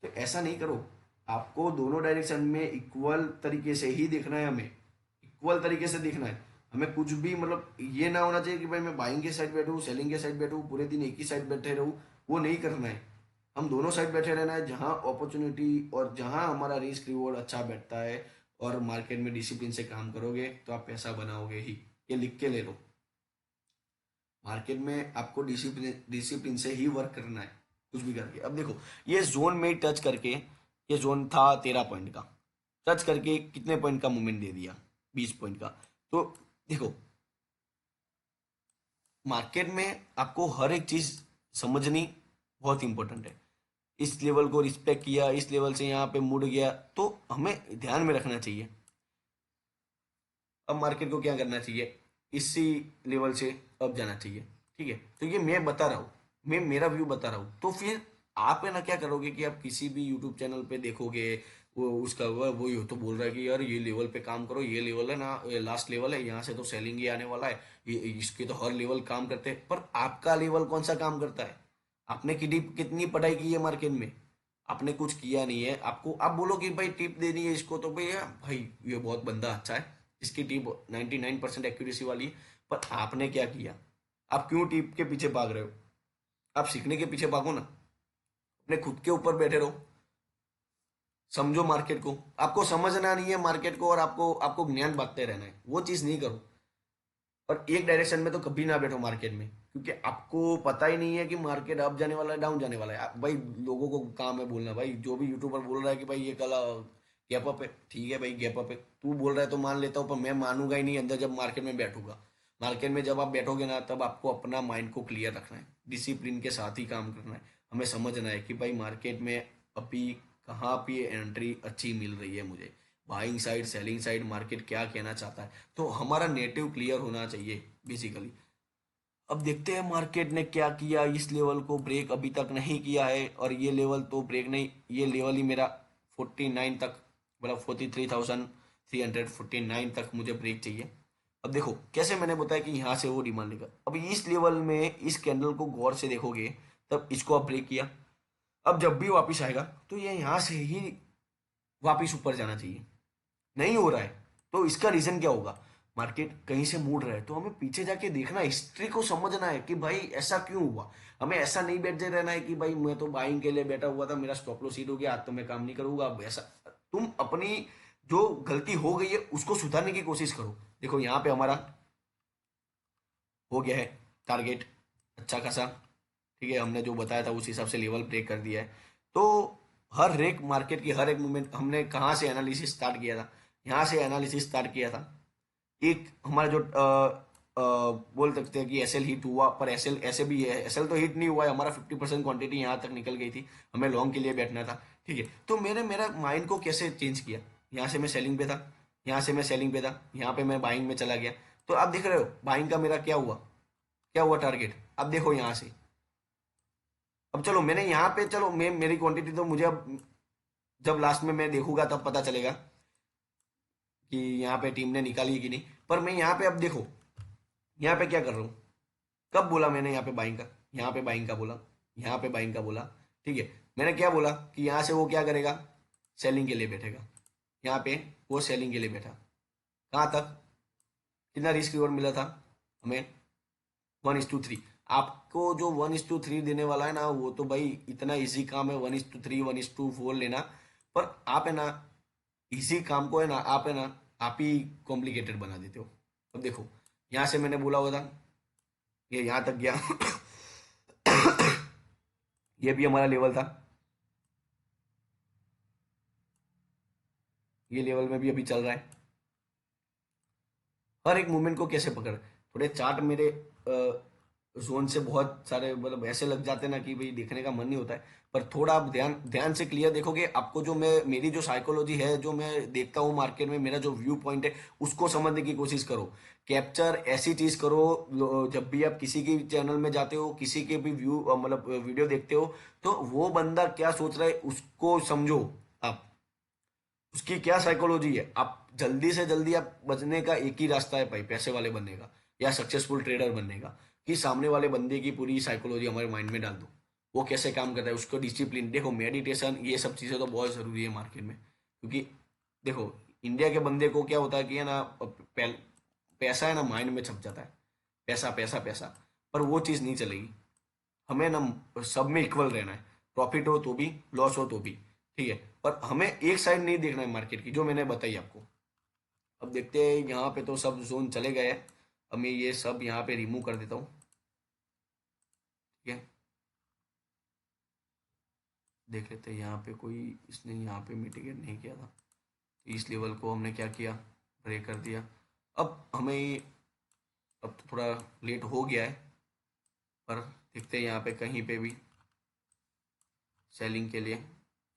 तो ऐसा नहीं करो। आपको दोनों डायरेक्शन में इक्वल तरीके से ही देखना है, हमें इक्वल तरीके से देखना है। हमें कुछ भी मतलब ये ना होना चाहिए कि भाई मैं बाइंग के साइड बैठूँ, सेलिंग के साइड बैठूँ, पूरे दिन एक ही साइड बैठे रहूँ। वो नहीं करना है। हम दोनों साइड बैठे रहना है, जहाँ अपॉर्चुनिटी और जहाँ हमारा रिस्क रिवॉर्ड अच्छा बैठता है और मार्केट में डिसिप्लिन से काम करोगे तो आप पैसा बनाओगे ही। ये लिख के ले लो। मार्केट में आपको डिसिप्लिन डिसिप्लिन से ही वर्क करना है, कुछ भी करके। अब देखो, ये जोन में टच करके, ये जोन था 13 पॉइंट का, टच करके कितने पॉइंट का मूवमेंट दे दिया? 20 पॉइंट का। तो देखो, मार्केट में आपको हर एक चीज समझनी बहुत इंपॉर्टेंट है। इस लेवल को रिस्पेक्ट किया, इस लेवल से यहाँ पे मुड़ गया, तो हमें ध्यान में रखना चाहिए। अब मार्केट को क्या करना चाहिए? इसी लेवल से अब जाना चाहिए। ठीक है, तो ये मैं बता रहा हूँ, मैं मेरा व्यू बता रहा हूँ। तो फिर आप है ना क्या करोगे कि आप किसी भी यूट्यूब चैनल पे देखोगे, वो उसका वो यो तो बोल रहा है कि यार ये लेवल पे काम करो, ये लेवल है ना, ये लास्ट लेवल है, यहाँ से तो सेलिंग ही आने वाला है, ये इसके तो हर लेवल काम करते हैं। पर आपका लेवल कौन सा काम करता है? आपने कितनी पढ़ाई की है मार्केट में? आपने कुछ किया नहीं है। आपको आप बोलो कि भाई टिप देनी है इसको, तो भाई ये बहुत बंदा अच्छा है, इसकी टिप 99% एक्यूरेसी वाली है। पर आपने क्या किया? आप क्यों टिप के पीछे भाग रहे हो? आप सीखने के पीछे भागो ना, अपने खुद के ऊपर बैठे रहो। समझो मार्केट को, आपको समझना नहीं है मार्केट को, और आपको आपको ज्ञान बांटते रहना है, वो चीज नहीं करो। और एक डायरेक्शन में तो कभी ना बैठो मार्केट में, क्योंकि आपको पता ही नहीं है कि मार्केट अप जाने वाला है, डाउन जाने वाला है। भाई लोगों को काम है बोलना, भाई जो भी यूट्यूबर बोल रहा है कि भाई ये कल गैप अप है, ठीक है भाई गैप अप है, तू बोल रहा है तो मान लेता हूँ, पर मैं मानूंगा ही नहीं अंदर जब मार्केट में बैठूंगा। मार्केट में जब आप बैठोगे ना, तब आपको अपना माइंड को क्लियर रखना है, डिसिप्लिन के साथ ही काम करना है। हमें समझना है कि भाई मार्केट में अभी कहाँ पे एंट्री अच्छी मिल रही है मुझे, buying side, selling side, market क्या कहना चाहता है। तो हमारा नेटिव क्लियर होना चाहिए बेसिकली। अब देखते हैं मार्केट ने क्या किया। इस लेवल को ब्रेक अभी तक नहीं किया है, और ये लेवल तो ब्रेक नहीं, ये लेवल ही मेरा 49 तक, मतलब 43,349 तक मुझे ब्रेक चाहिए। अब देखो कैसे मैंने बताया कि यहाँ से वो डिमांड लेगा। अब इस लेवल में इस कैंडल को गौर से देखोगे, तब इसको आप ब्रेक किया। अब जब भी वापस आएगा तो ये यहाँ से ही वापस ऊपर जाना चाहिए। नहीं हो रहा है, तो इसका रीजन क्या होगा? मार्केट कहीं से मुड़ रहा है, तो हमें पीछे जाके देखना है, हिस्ट्री को समझना है कि भाई ऐसा क्यों हुआ। हमें ऐसा नहीं बैठे रहना है कि भाई मैं तो बाइंग के लिए बैठा हुआ था, मेरा स्टॉप लॉस हिट हो गया, आज तो मैं काम नहीं करूंगा। अब ऐसा, तुम अपनी जो गलती हो गई है उसको सुधारने की कोशिश करो। देखो यहाँ पे हमारा हो गया है टारगेट अच्छा खासा, ठीक है, हमने जो बताया था उस हिसाब से लेवल ब्रेक कर दिया है। तो हर एक मार्केट की हर एक मूवमेंट हमने कहाँ से एनालिसिस स्टार्ट किया था? यहाँ से एनालिसिस स्टार्ट किया था। एक हमारा जो बोल सकते हैं कि एसएल हिट हुआ, पर एसएल ऐसे भी है, एसएल तो हिट नहीं हुआ है, हमारा 50% क्वांटिटी यहाँ तक निकल गई थी, हमें लॉन्ग के लिए बैठना था। ठीक है, तो मैंने मेरा माइंड को कैसे चेंज किया? यहाँ से मैं सेलिंग पे था, यहाँ से मैं सेलिंग पे था, यहाँ पे मैं बाइंग में चला गया। तो आप देख रहे हो बाइंग का मेरा क्या हुआ, क्या हुआ टारगेट। अब देखो यहाँ से, अब चलो मैंने यहाँ पे, चलो मैं मेरी क्वांटिटी तो मुझे अब जब लास्ट में मैं देखूंगा तब पता चलेगा कि यहाँ पे टीम ने निकाली है कि नहीं। पर मैं यहाँ पे अब देखो, यहाँ पे क्या कर रहा हूँ? कब बोला मैंने यहाँ पे बाइंग का? यहाँ पे बाइंग का बोला, यहाँ पे बाइंग का बोला। ठीक है, मैंने क्या बोला कि यहाँ से वो क्या करेगा? सेलिंग के लिए बैठेगा। यहाँ पे वो सेलिंग के लिए बैठा। कहाँ तक? कितना रिस्क रिवॉर्ड मिला था हमें? 1:3। आपको जो 1:3 देने वाला है ना, वो तो भाई इतना इजी काम है 1:3 1:4 लेना। पर आप है ना, इसी काम को है ना, आप ही कॉम्प्लिकेटेड बना देते हो। अब देखो यहाँ से मैंने बोला हुआ था, ये यहाँ तक गया ये भी हमारा लेवल था, ये लेवल में भी अभी चल रहा है। हर एक मूवमेंट को कैसे पकड़, थोड़े चार्ट मेरे जोन से बहुत सारे मतलब ऐसे लग जाते हैं ना कि भाई देखने का मन नहीं होता है। पर थोड़ा आप ध्यान ध्यान से क्लियर देखोगे, आपको जो मैं मेरी जो साइकोलॉजी है, जो मैं देखता हूँ मार्केट में, मेरा जो व्यू पॉइंट है, उसको समझने की कोशिश करो। कैप्चर ऐसी चीज करो, जब भी आप किसी के चैनल में जाते हो, किसी के भी व्यू मतलब वीडियो देखते हो, तो वो बंदा क्या सोच रहा है उसको समझो आप, उसकी क्या साइकोलॉजी है। आप जल्दी से जल्दी, आप बचने का एक ही रास्ता है भाई, पैसे वाले बनने का या सक्सेसफुल ट्रेडर बनने का, कि सामने वाले बंदे की पूरी साइकोलॉजी हमारे माइंड में डाल दो। वो कैसे काम करता है, उसको डिसिप्लिन, देखो मेडिटेशन ये सब चीज़ें तो बहुत ज़रूरी है मार्केट में, क्योंकि देखो इंडिया के बंदे को क्या होता है कि है ना, पैसा है ना माइंड में छप जाता है, पैसा पैसा पैसा, पर वो चीज़ नहीं चलेगी। हमें ना सब में इक्वल रहना है, प्रॉफिट हो तो भी, लॉस हो तो भी, ठीक है, पर हमें एक साइड नहीं देखना है मार्केट की, जो मैंने बताई आपको। अब देखते हैं, यहाँ पे तो सब जोन चले गए हैं, अब मैं ये सब यहाँ पे रिमूव कर देता हूँ, ठीक है। देख लेते हैं यहाँ पे कोई, इसने यहाँ पे मिटिगेट नहीं किया था, तो इस लेवल को हमने क्या किया, ब्रेक कर दिया। अब हमें अब तो थोड़ा लेट हो गया है, पर देखते हैं यहाँ पे कहीं पे भी सेलिंग के लिए,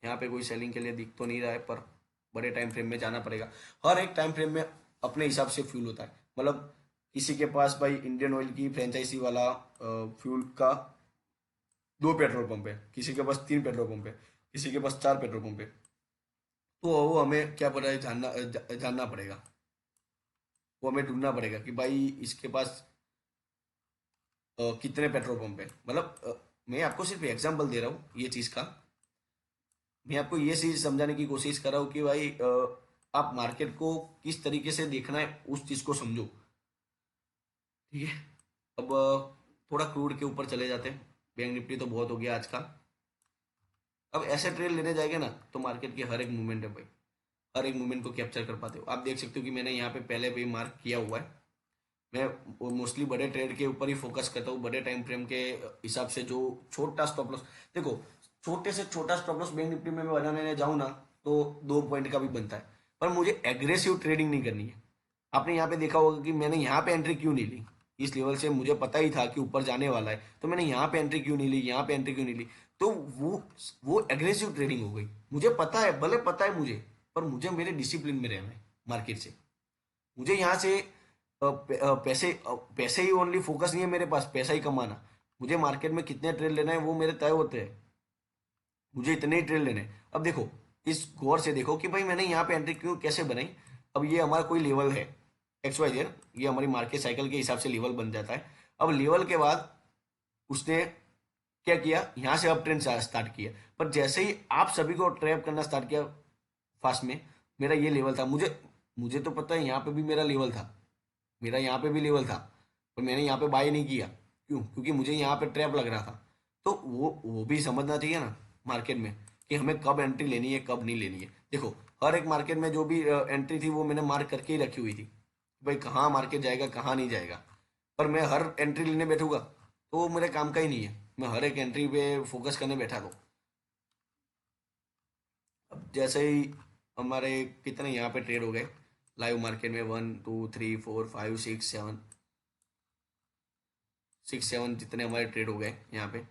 यहाँ पे कोई सेलिंग के लिए दिख तो नहीं रहा है, पर बड़े टाइम फ्रेम में जाना पड़ेगा। हर एक टाइम फ्रेम में अपने हिसाब से फ्यूल होता है, मतलब किसी के पास भाई इंडियन ऑयल की फ्रेंचाइजी वाला फ्यूल का 2 पेट्रोल पंप है, किसी के पास 3 पेट्रोल पंप है, किसी के पास 4 पेट्रोल पंप है, तो वो हमें क्या पता है, जानना पड़ेगा, वो हमें ढूंढना पड़ेगा कि भाई इसके पास कितने पेट्रोल पंप है, मतलब मैं आपको सिर्फ एग्जांपल दे रहा हूँ ये चीज़ का, मैं आपको ये चीज़ समझाने की कोशिश कर रहा हूँ कि भाई आप मार्केट को किस तरीके से देखना है उस चीज़ को समझो, ठीक है। अब थोड़ा क्रूड के ऊपर चले जाते हैं, बैंक निफ्टी तो बहुत हो गया आज का। अब ऐसे ट्रेड लेने जाएंगे ना तो मार्केट की हर एक मूवमेंट है भाई, हर एक मूवमेंट को कैप्चर कर पाते हो। आप देख सकते हो कि मैंने यहाँ पे पहले भी मार्क किया हुआ है, मैं मोस्टली बड़े ट्रेड के ऊपर ही फोकस करता हूँ, बड़े टाइम फ्रेम के हिसाब से। जो छोटा स्टॉप लॉस, देखो छोटे से छोटा स्टॉप लॉस बैंक निफ्टी में मैं बनाने जाऊँ ना तो 2 पॉइंट का भी बनता है, पर मुझे एग्रेसिव ट्रेडिंग नहीं करनी है। आपने यहाँ पे देखा होगा कि मैंने यहाँ पे एंट्री क्यों नहीं ली, इस लेवल से मुझे पता ही था कि ऊपर जाने वाला है, तो मैंने यहाँ पे एंट्री क्यों नहीं ली, यहाँ पे एंट्री क्यों नहीं ली, तो वो एग्रेसिव ट्रेडिंग हो गई। मुझे पता है, भले पता है मुझे, पर मुझे मेरे डिसिप्लिन में रहना है मार्केट से। मुझे यहाँ से पैसे ही ओनली फोकस नहीं है मेरे पास, पैसा ही कमाना। मुझे मार्केट में कितने ट्रेड लेना है वो मेरे तय होते हैं, मुझे इतने ही ट्रेड लेने हैं। अब देखो, इस गौर से देखो कि भाई मैंने यहाँ पे एंट्री क्यों कैसे बनाई। अब ये हमारा कोई लेवल है XYZ, ये हमारी मार्केट साइकिल के हिसाब से लेवल बन जाता है। अब लेवल के बाद उसने क्या किया, यहाँ से अप ट्रेंड स्टार्ट किया, पर जैसे ही आप सभी को ट्रैप करना स्टार्ट किया फास्ट में, मेरा ये लेवल था, मुझे मुझे तो पता है यहाँ पे भी मेरा लेवल था, मेरा यहाँ पे भी लेवल था, पर मैंने यहाँ पे बाय नहीं किया, क्यों, क्योंकि मुझे यहाँ पे ट्रैप लग रहा था। तो वो भी समझना चाहिए ना मार्केट में, कि हमें कब एंट्री लेनी है कब नहीं लेनी है। देखो हर एक मार्केट में जो भी एंट्री थी वो मैंने मार्क करके ही रखी हुई थी, भाई कहाँ मार्केट जाएगा कहाँ नहीं जाएगा। पर मैं हर एंट्री लेने बैठूंगा तो वो मेरे काम का ही नहीं है, मैं हर एक एंट्री पे फोकस करने बैठा तो। अब जैसे ही हमारे कितने यहाँ पे ट्रेड हो गए लाइव मार्केट में, 1 2 3 4 5 6 7, 6 7 जितने हमारे ट्रेड हो गए यहाँ पे,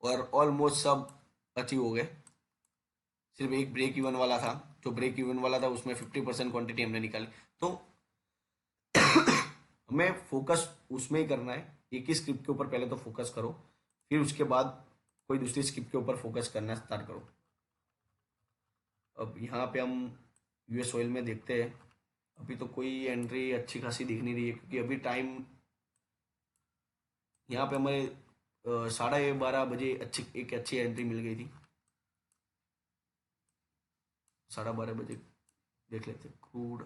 और ऑलमोस्ट सब अचीव हो गए। सिर्फ एक ब्रेक इवन वाला था, जो ब्रेक इवन वाला था उसमें 50% क्वांटिटी हमने निकाली। तो हमें फोकस उसमें ही करना है, एक ही स्क्रिप्ट के ऊपर पहले तो फोकस करो, फिर उसके बाद कोई दूसरी स्क्रिप्ट के ऊपर फोकस करना स्टार्ट करो। अब यहाँ पे हम US ऑयल में देखते हैं, अभी तो कोई एंट्री अच्छी खासी दिख नहीं रही है, क्योंकि अभी टाइम यहाँ पे हमारे 12:30 बजे एक अच्छी एंट्री मिल गई थी, 12:30 बजे। देख लेते क्रूड,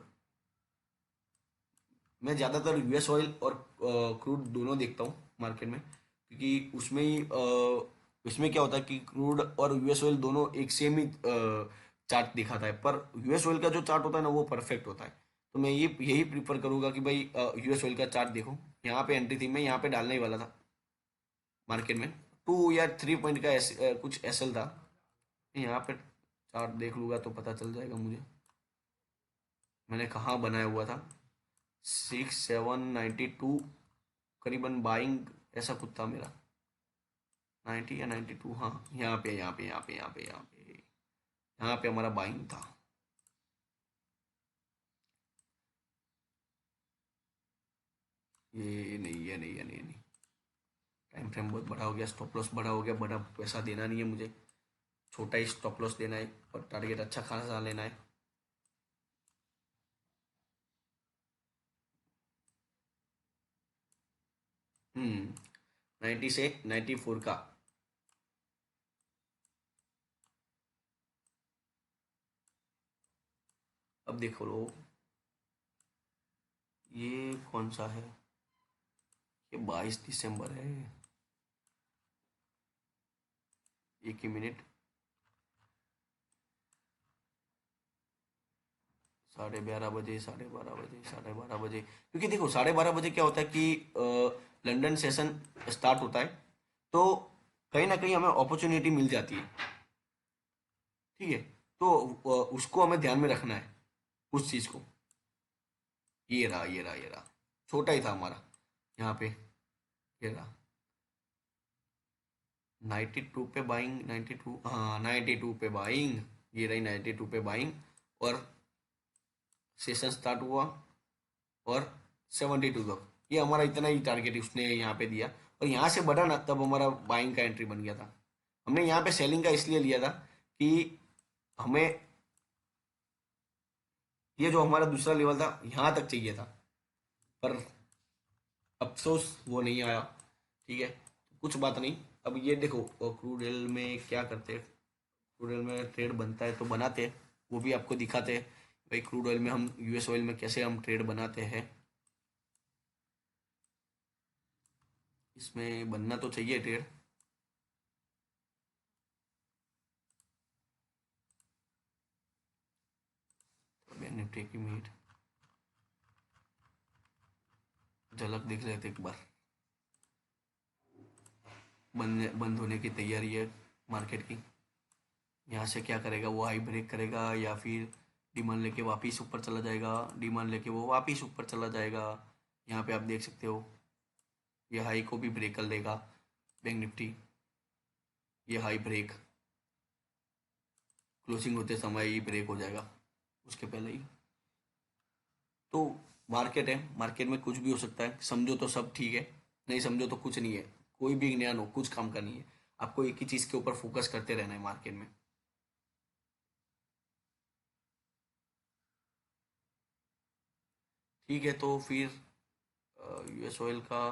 मैं ज़्यादातर US ऑयल और क्रूड दोनों देखता हूँ मार्केट में, क्योंकि उसमें ही उसमें क्या होता है कि क्रूड और US ऑयल दोनों एक सेम ही चार्ट दिखाता है, पर US ऑयल का जो चार्ट होता है ना वो परफेक्ट होता है। तो मैं ये यही प्रीफर करूंगा कि भाई US ऑयल का चार्ट देखो। यहाँ पे एंट्री थी, मैं यहाँ पे डालने ही वाला था मार्केट में, 2 या 3 पॉइंट का कुछ SL था। यहाँ पे चार्ट देख लूंगा तो पता चल जाएगा मुझे मैंने कहाँ बनाया हुआ था। 6 7 92 करीबन बाइंग, ऐसा कुछ था मेरा, 90 या 92, हाँ यहाँ पे यहाँ पे यहाँ पे यहाँ पे यहाँ पे यहाँ पे हमारा बाइंग था। ये नहीं, ये नहीं, ये नहीं, ये नहीं, टाइम फ्रेम बहुत बड़ा हो गया, स्टॉप लॉस बड़ा हो गया, बड़ा पैसा देना नहीं है मुझे, छोटा ही स्टॉप लॉस देना है और टारगेट अच्छा खासा लेना है। 90 से 94 का अब देखो लो, ये कौन सा है, ये 22 दिसंबर है। एक ही मिनट, 11:30 बजे, 12:30 बजे, 12:30 बजे, क्योंकि देखो 12:30 बजे क्या होता है कि लंदन सेशन स्टार्ट होता है, तो कहीं ना कहीं हमें अपॉर्चुनिटी मिल जाती है। ठीक है, तो उसको हमें ध्यान में रखना है, उस चीज़ को। ये रहा, ये रहा, ये रहा, छोटा ही था हमारा यहाँ पे, ये रहा। 92 पे बाइंग, 92, हाँ 92 पे बाइंग, ये रही 92 पे बाइंग। और सेशन स्टार्ट हुआ, और 72 तक, ये हमारा इतना ही टारगेट उसने यहाँ पे दिया। और यहाँ से बढ़ा ना, तब हमारा बाइंग का एंट्री बन गया था। हमने यहाँ पे सेलिंग का इसलिए लिया था कि हमें ये जो हमारा दूसरा लेवल था यहाँ तक चाहिए था, पर अफसोस वो नहीं आया। ठीक है, कुछ बात नहीं। अब ये देखो, क्रूड ऑयल में क्या करते हैं, क्रूड ऑयल में ट्रेड बनता है तो बनाते हैं, वो भी आपको दिखाते हैं भाई क्रूड ऑयल में हम, यूएस ऑयल में कैसे हम ट्रेड बनाते हैं। इसमें बनना तो चाहिए ट्रेड। निफ्टी की मीट झलक देख लेते एक बार। बंद होने की तैयारी है मार्केट की। यहाँ से क्या करेगा, वो हाई ब्रेक करेगा या फिर डिमांड लेके वापिस ऊपर चला जाएगा, डिमांड लेके वो वापिस ऊपर चला जाएगा। यहाँ पे आप देख सकते हो, ये हाई को भी ब्रेक कर लेगा बैंक निफ्टी। ये हाई ब्रेक, क्लोजिंग होते समय ही ब्रेक हो जाएगा, उसके पहले ही। तो मार्केट है, मार्केट में कुछ भी हो सकता है, समझो तो सब ठीक है, नहीं समझो तो कुछ नहीं है। कोई भी ज्ञान हो, कुछ काम का नहीं है। आपको एक ही चीज़ के ऊपर फोकस करते रहना है मार्केट में। ठीक है, तो फिर यूएस ऑयल का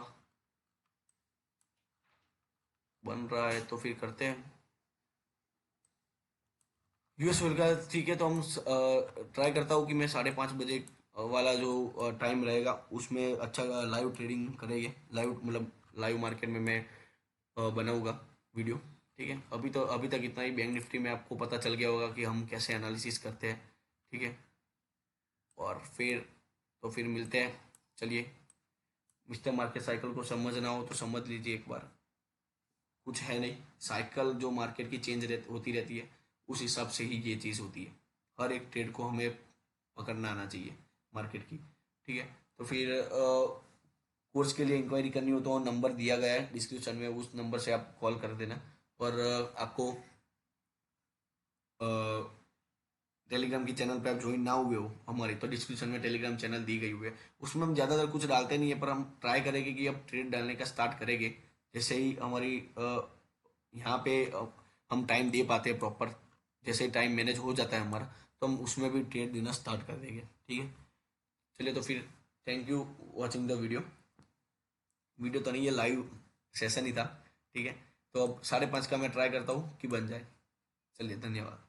बन रहा है तो फिर करते हैं यूएस ऑयल का। ठीक है, तो हम ट्राई करता हूँ कि मैं 5:30 बजे वाला जो टाइम रहेगा उसमें अच्छा लाइव ट्रेडिंग करेंगे, लाइव मतलब लाइव मार्केट में मैं बनाऊंगा वीडियो। ठीक है, अभी तक इतना ही। बैंक निफ्टी में आपको पता चल गया होगा कि हम कैसे एनालिसिस करते हैं। ठीक है, और फिर तो फिर मिलते हैं। चलिए, मिस्टर मार्केट साइकिल को समझना हो तो समझ लीजिए एक बार। कुछ है नहीं, साइकिल जो मार्केट की होती रहती है, उस हिसाब से ही ये चीज़ होती है। हर एक ट्रेड को हमें पकड़ना आना चाहिए मार्केट की। ठीक है, तो फिर कोर्स के लिए इंक्वायरी करनी हो तो नंबर दिया गया है डिस्क्रिप्शन में, उस नंबर से आप कॉल कर देना। और आपको टेलीग्राम की चैनल पे आप ज्वाइन ना हुए हो हमारे, तो डिस्क्रिप्शन में टेलीग्राम चैनल दी गई हुई है। उसमें हम ज़्यादातर कुछ डालते नहीं है, पर हम ट्राई करेंगे कि अब ट्रेड डालने का स्टार्ट करेंगे जैसे ही हमारी यहाँ पे हम टाइम दे पाते हैं प्रॉपर। जैसे ही टाइम मैनेज हो जाता है हमारा, तो हम उसमें भी ट्रेड देना स्टार्ट कर देंगे। ठीक है, चलिए, तो फिर thank you watching the video. Video तो नहीं, ये लाइव सेशन ही था। ठीक है, तो अब 5:30 का मैं ट्राई करता हूँ कि बन जाए। चलिए, धन्यवाद।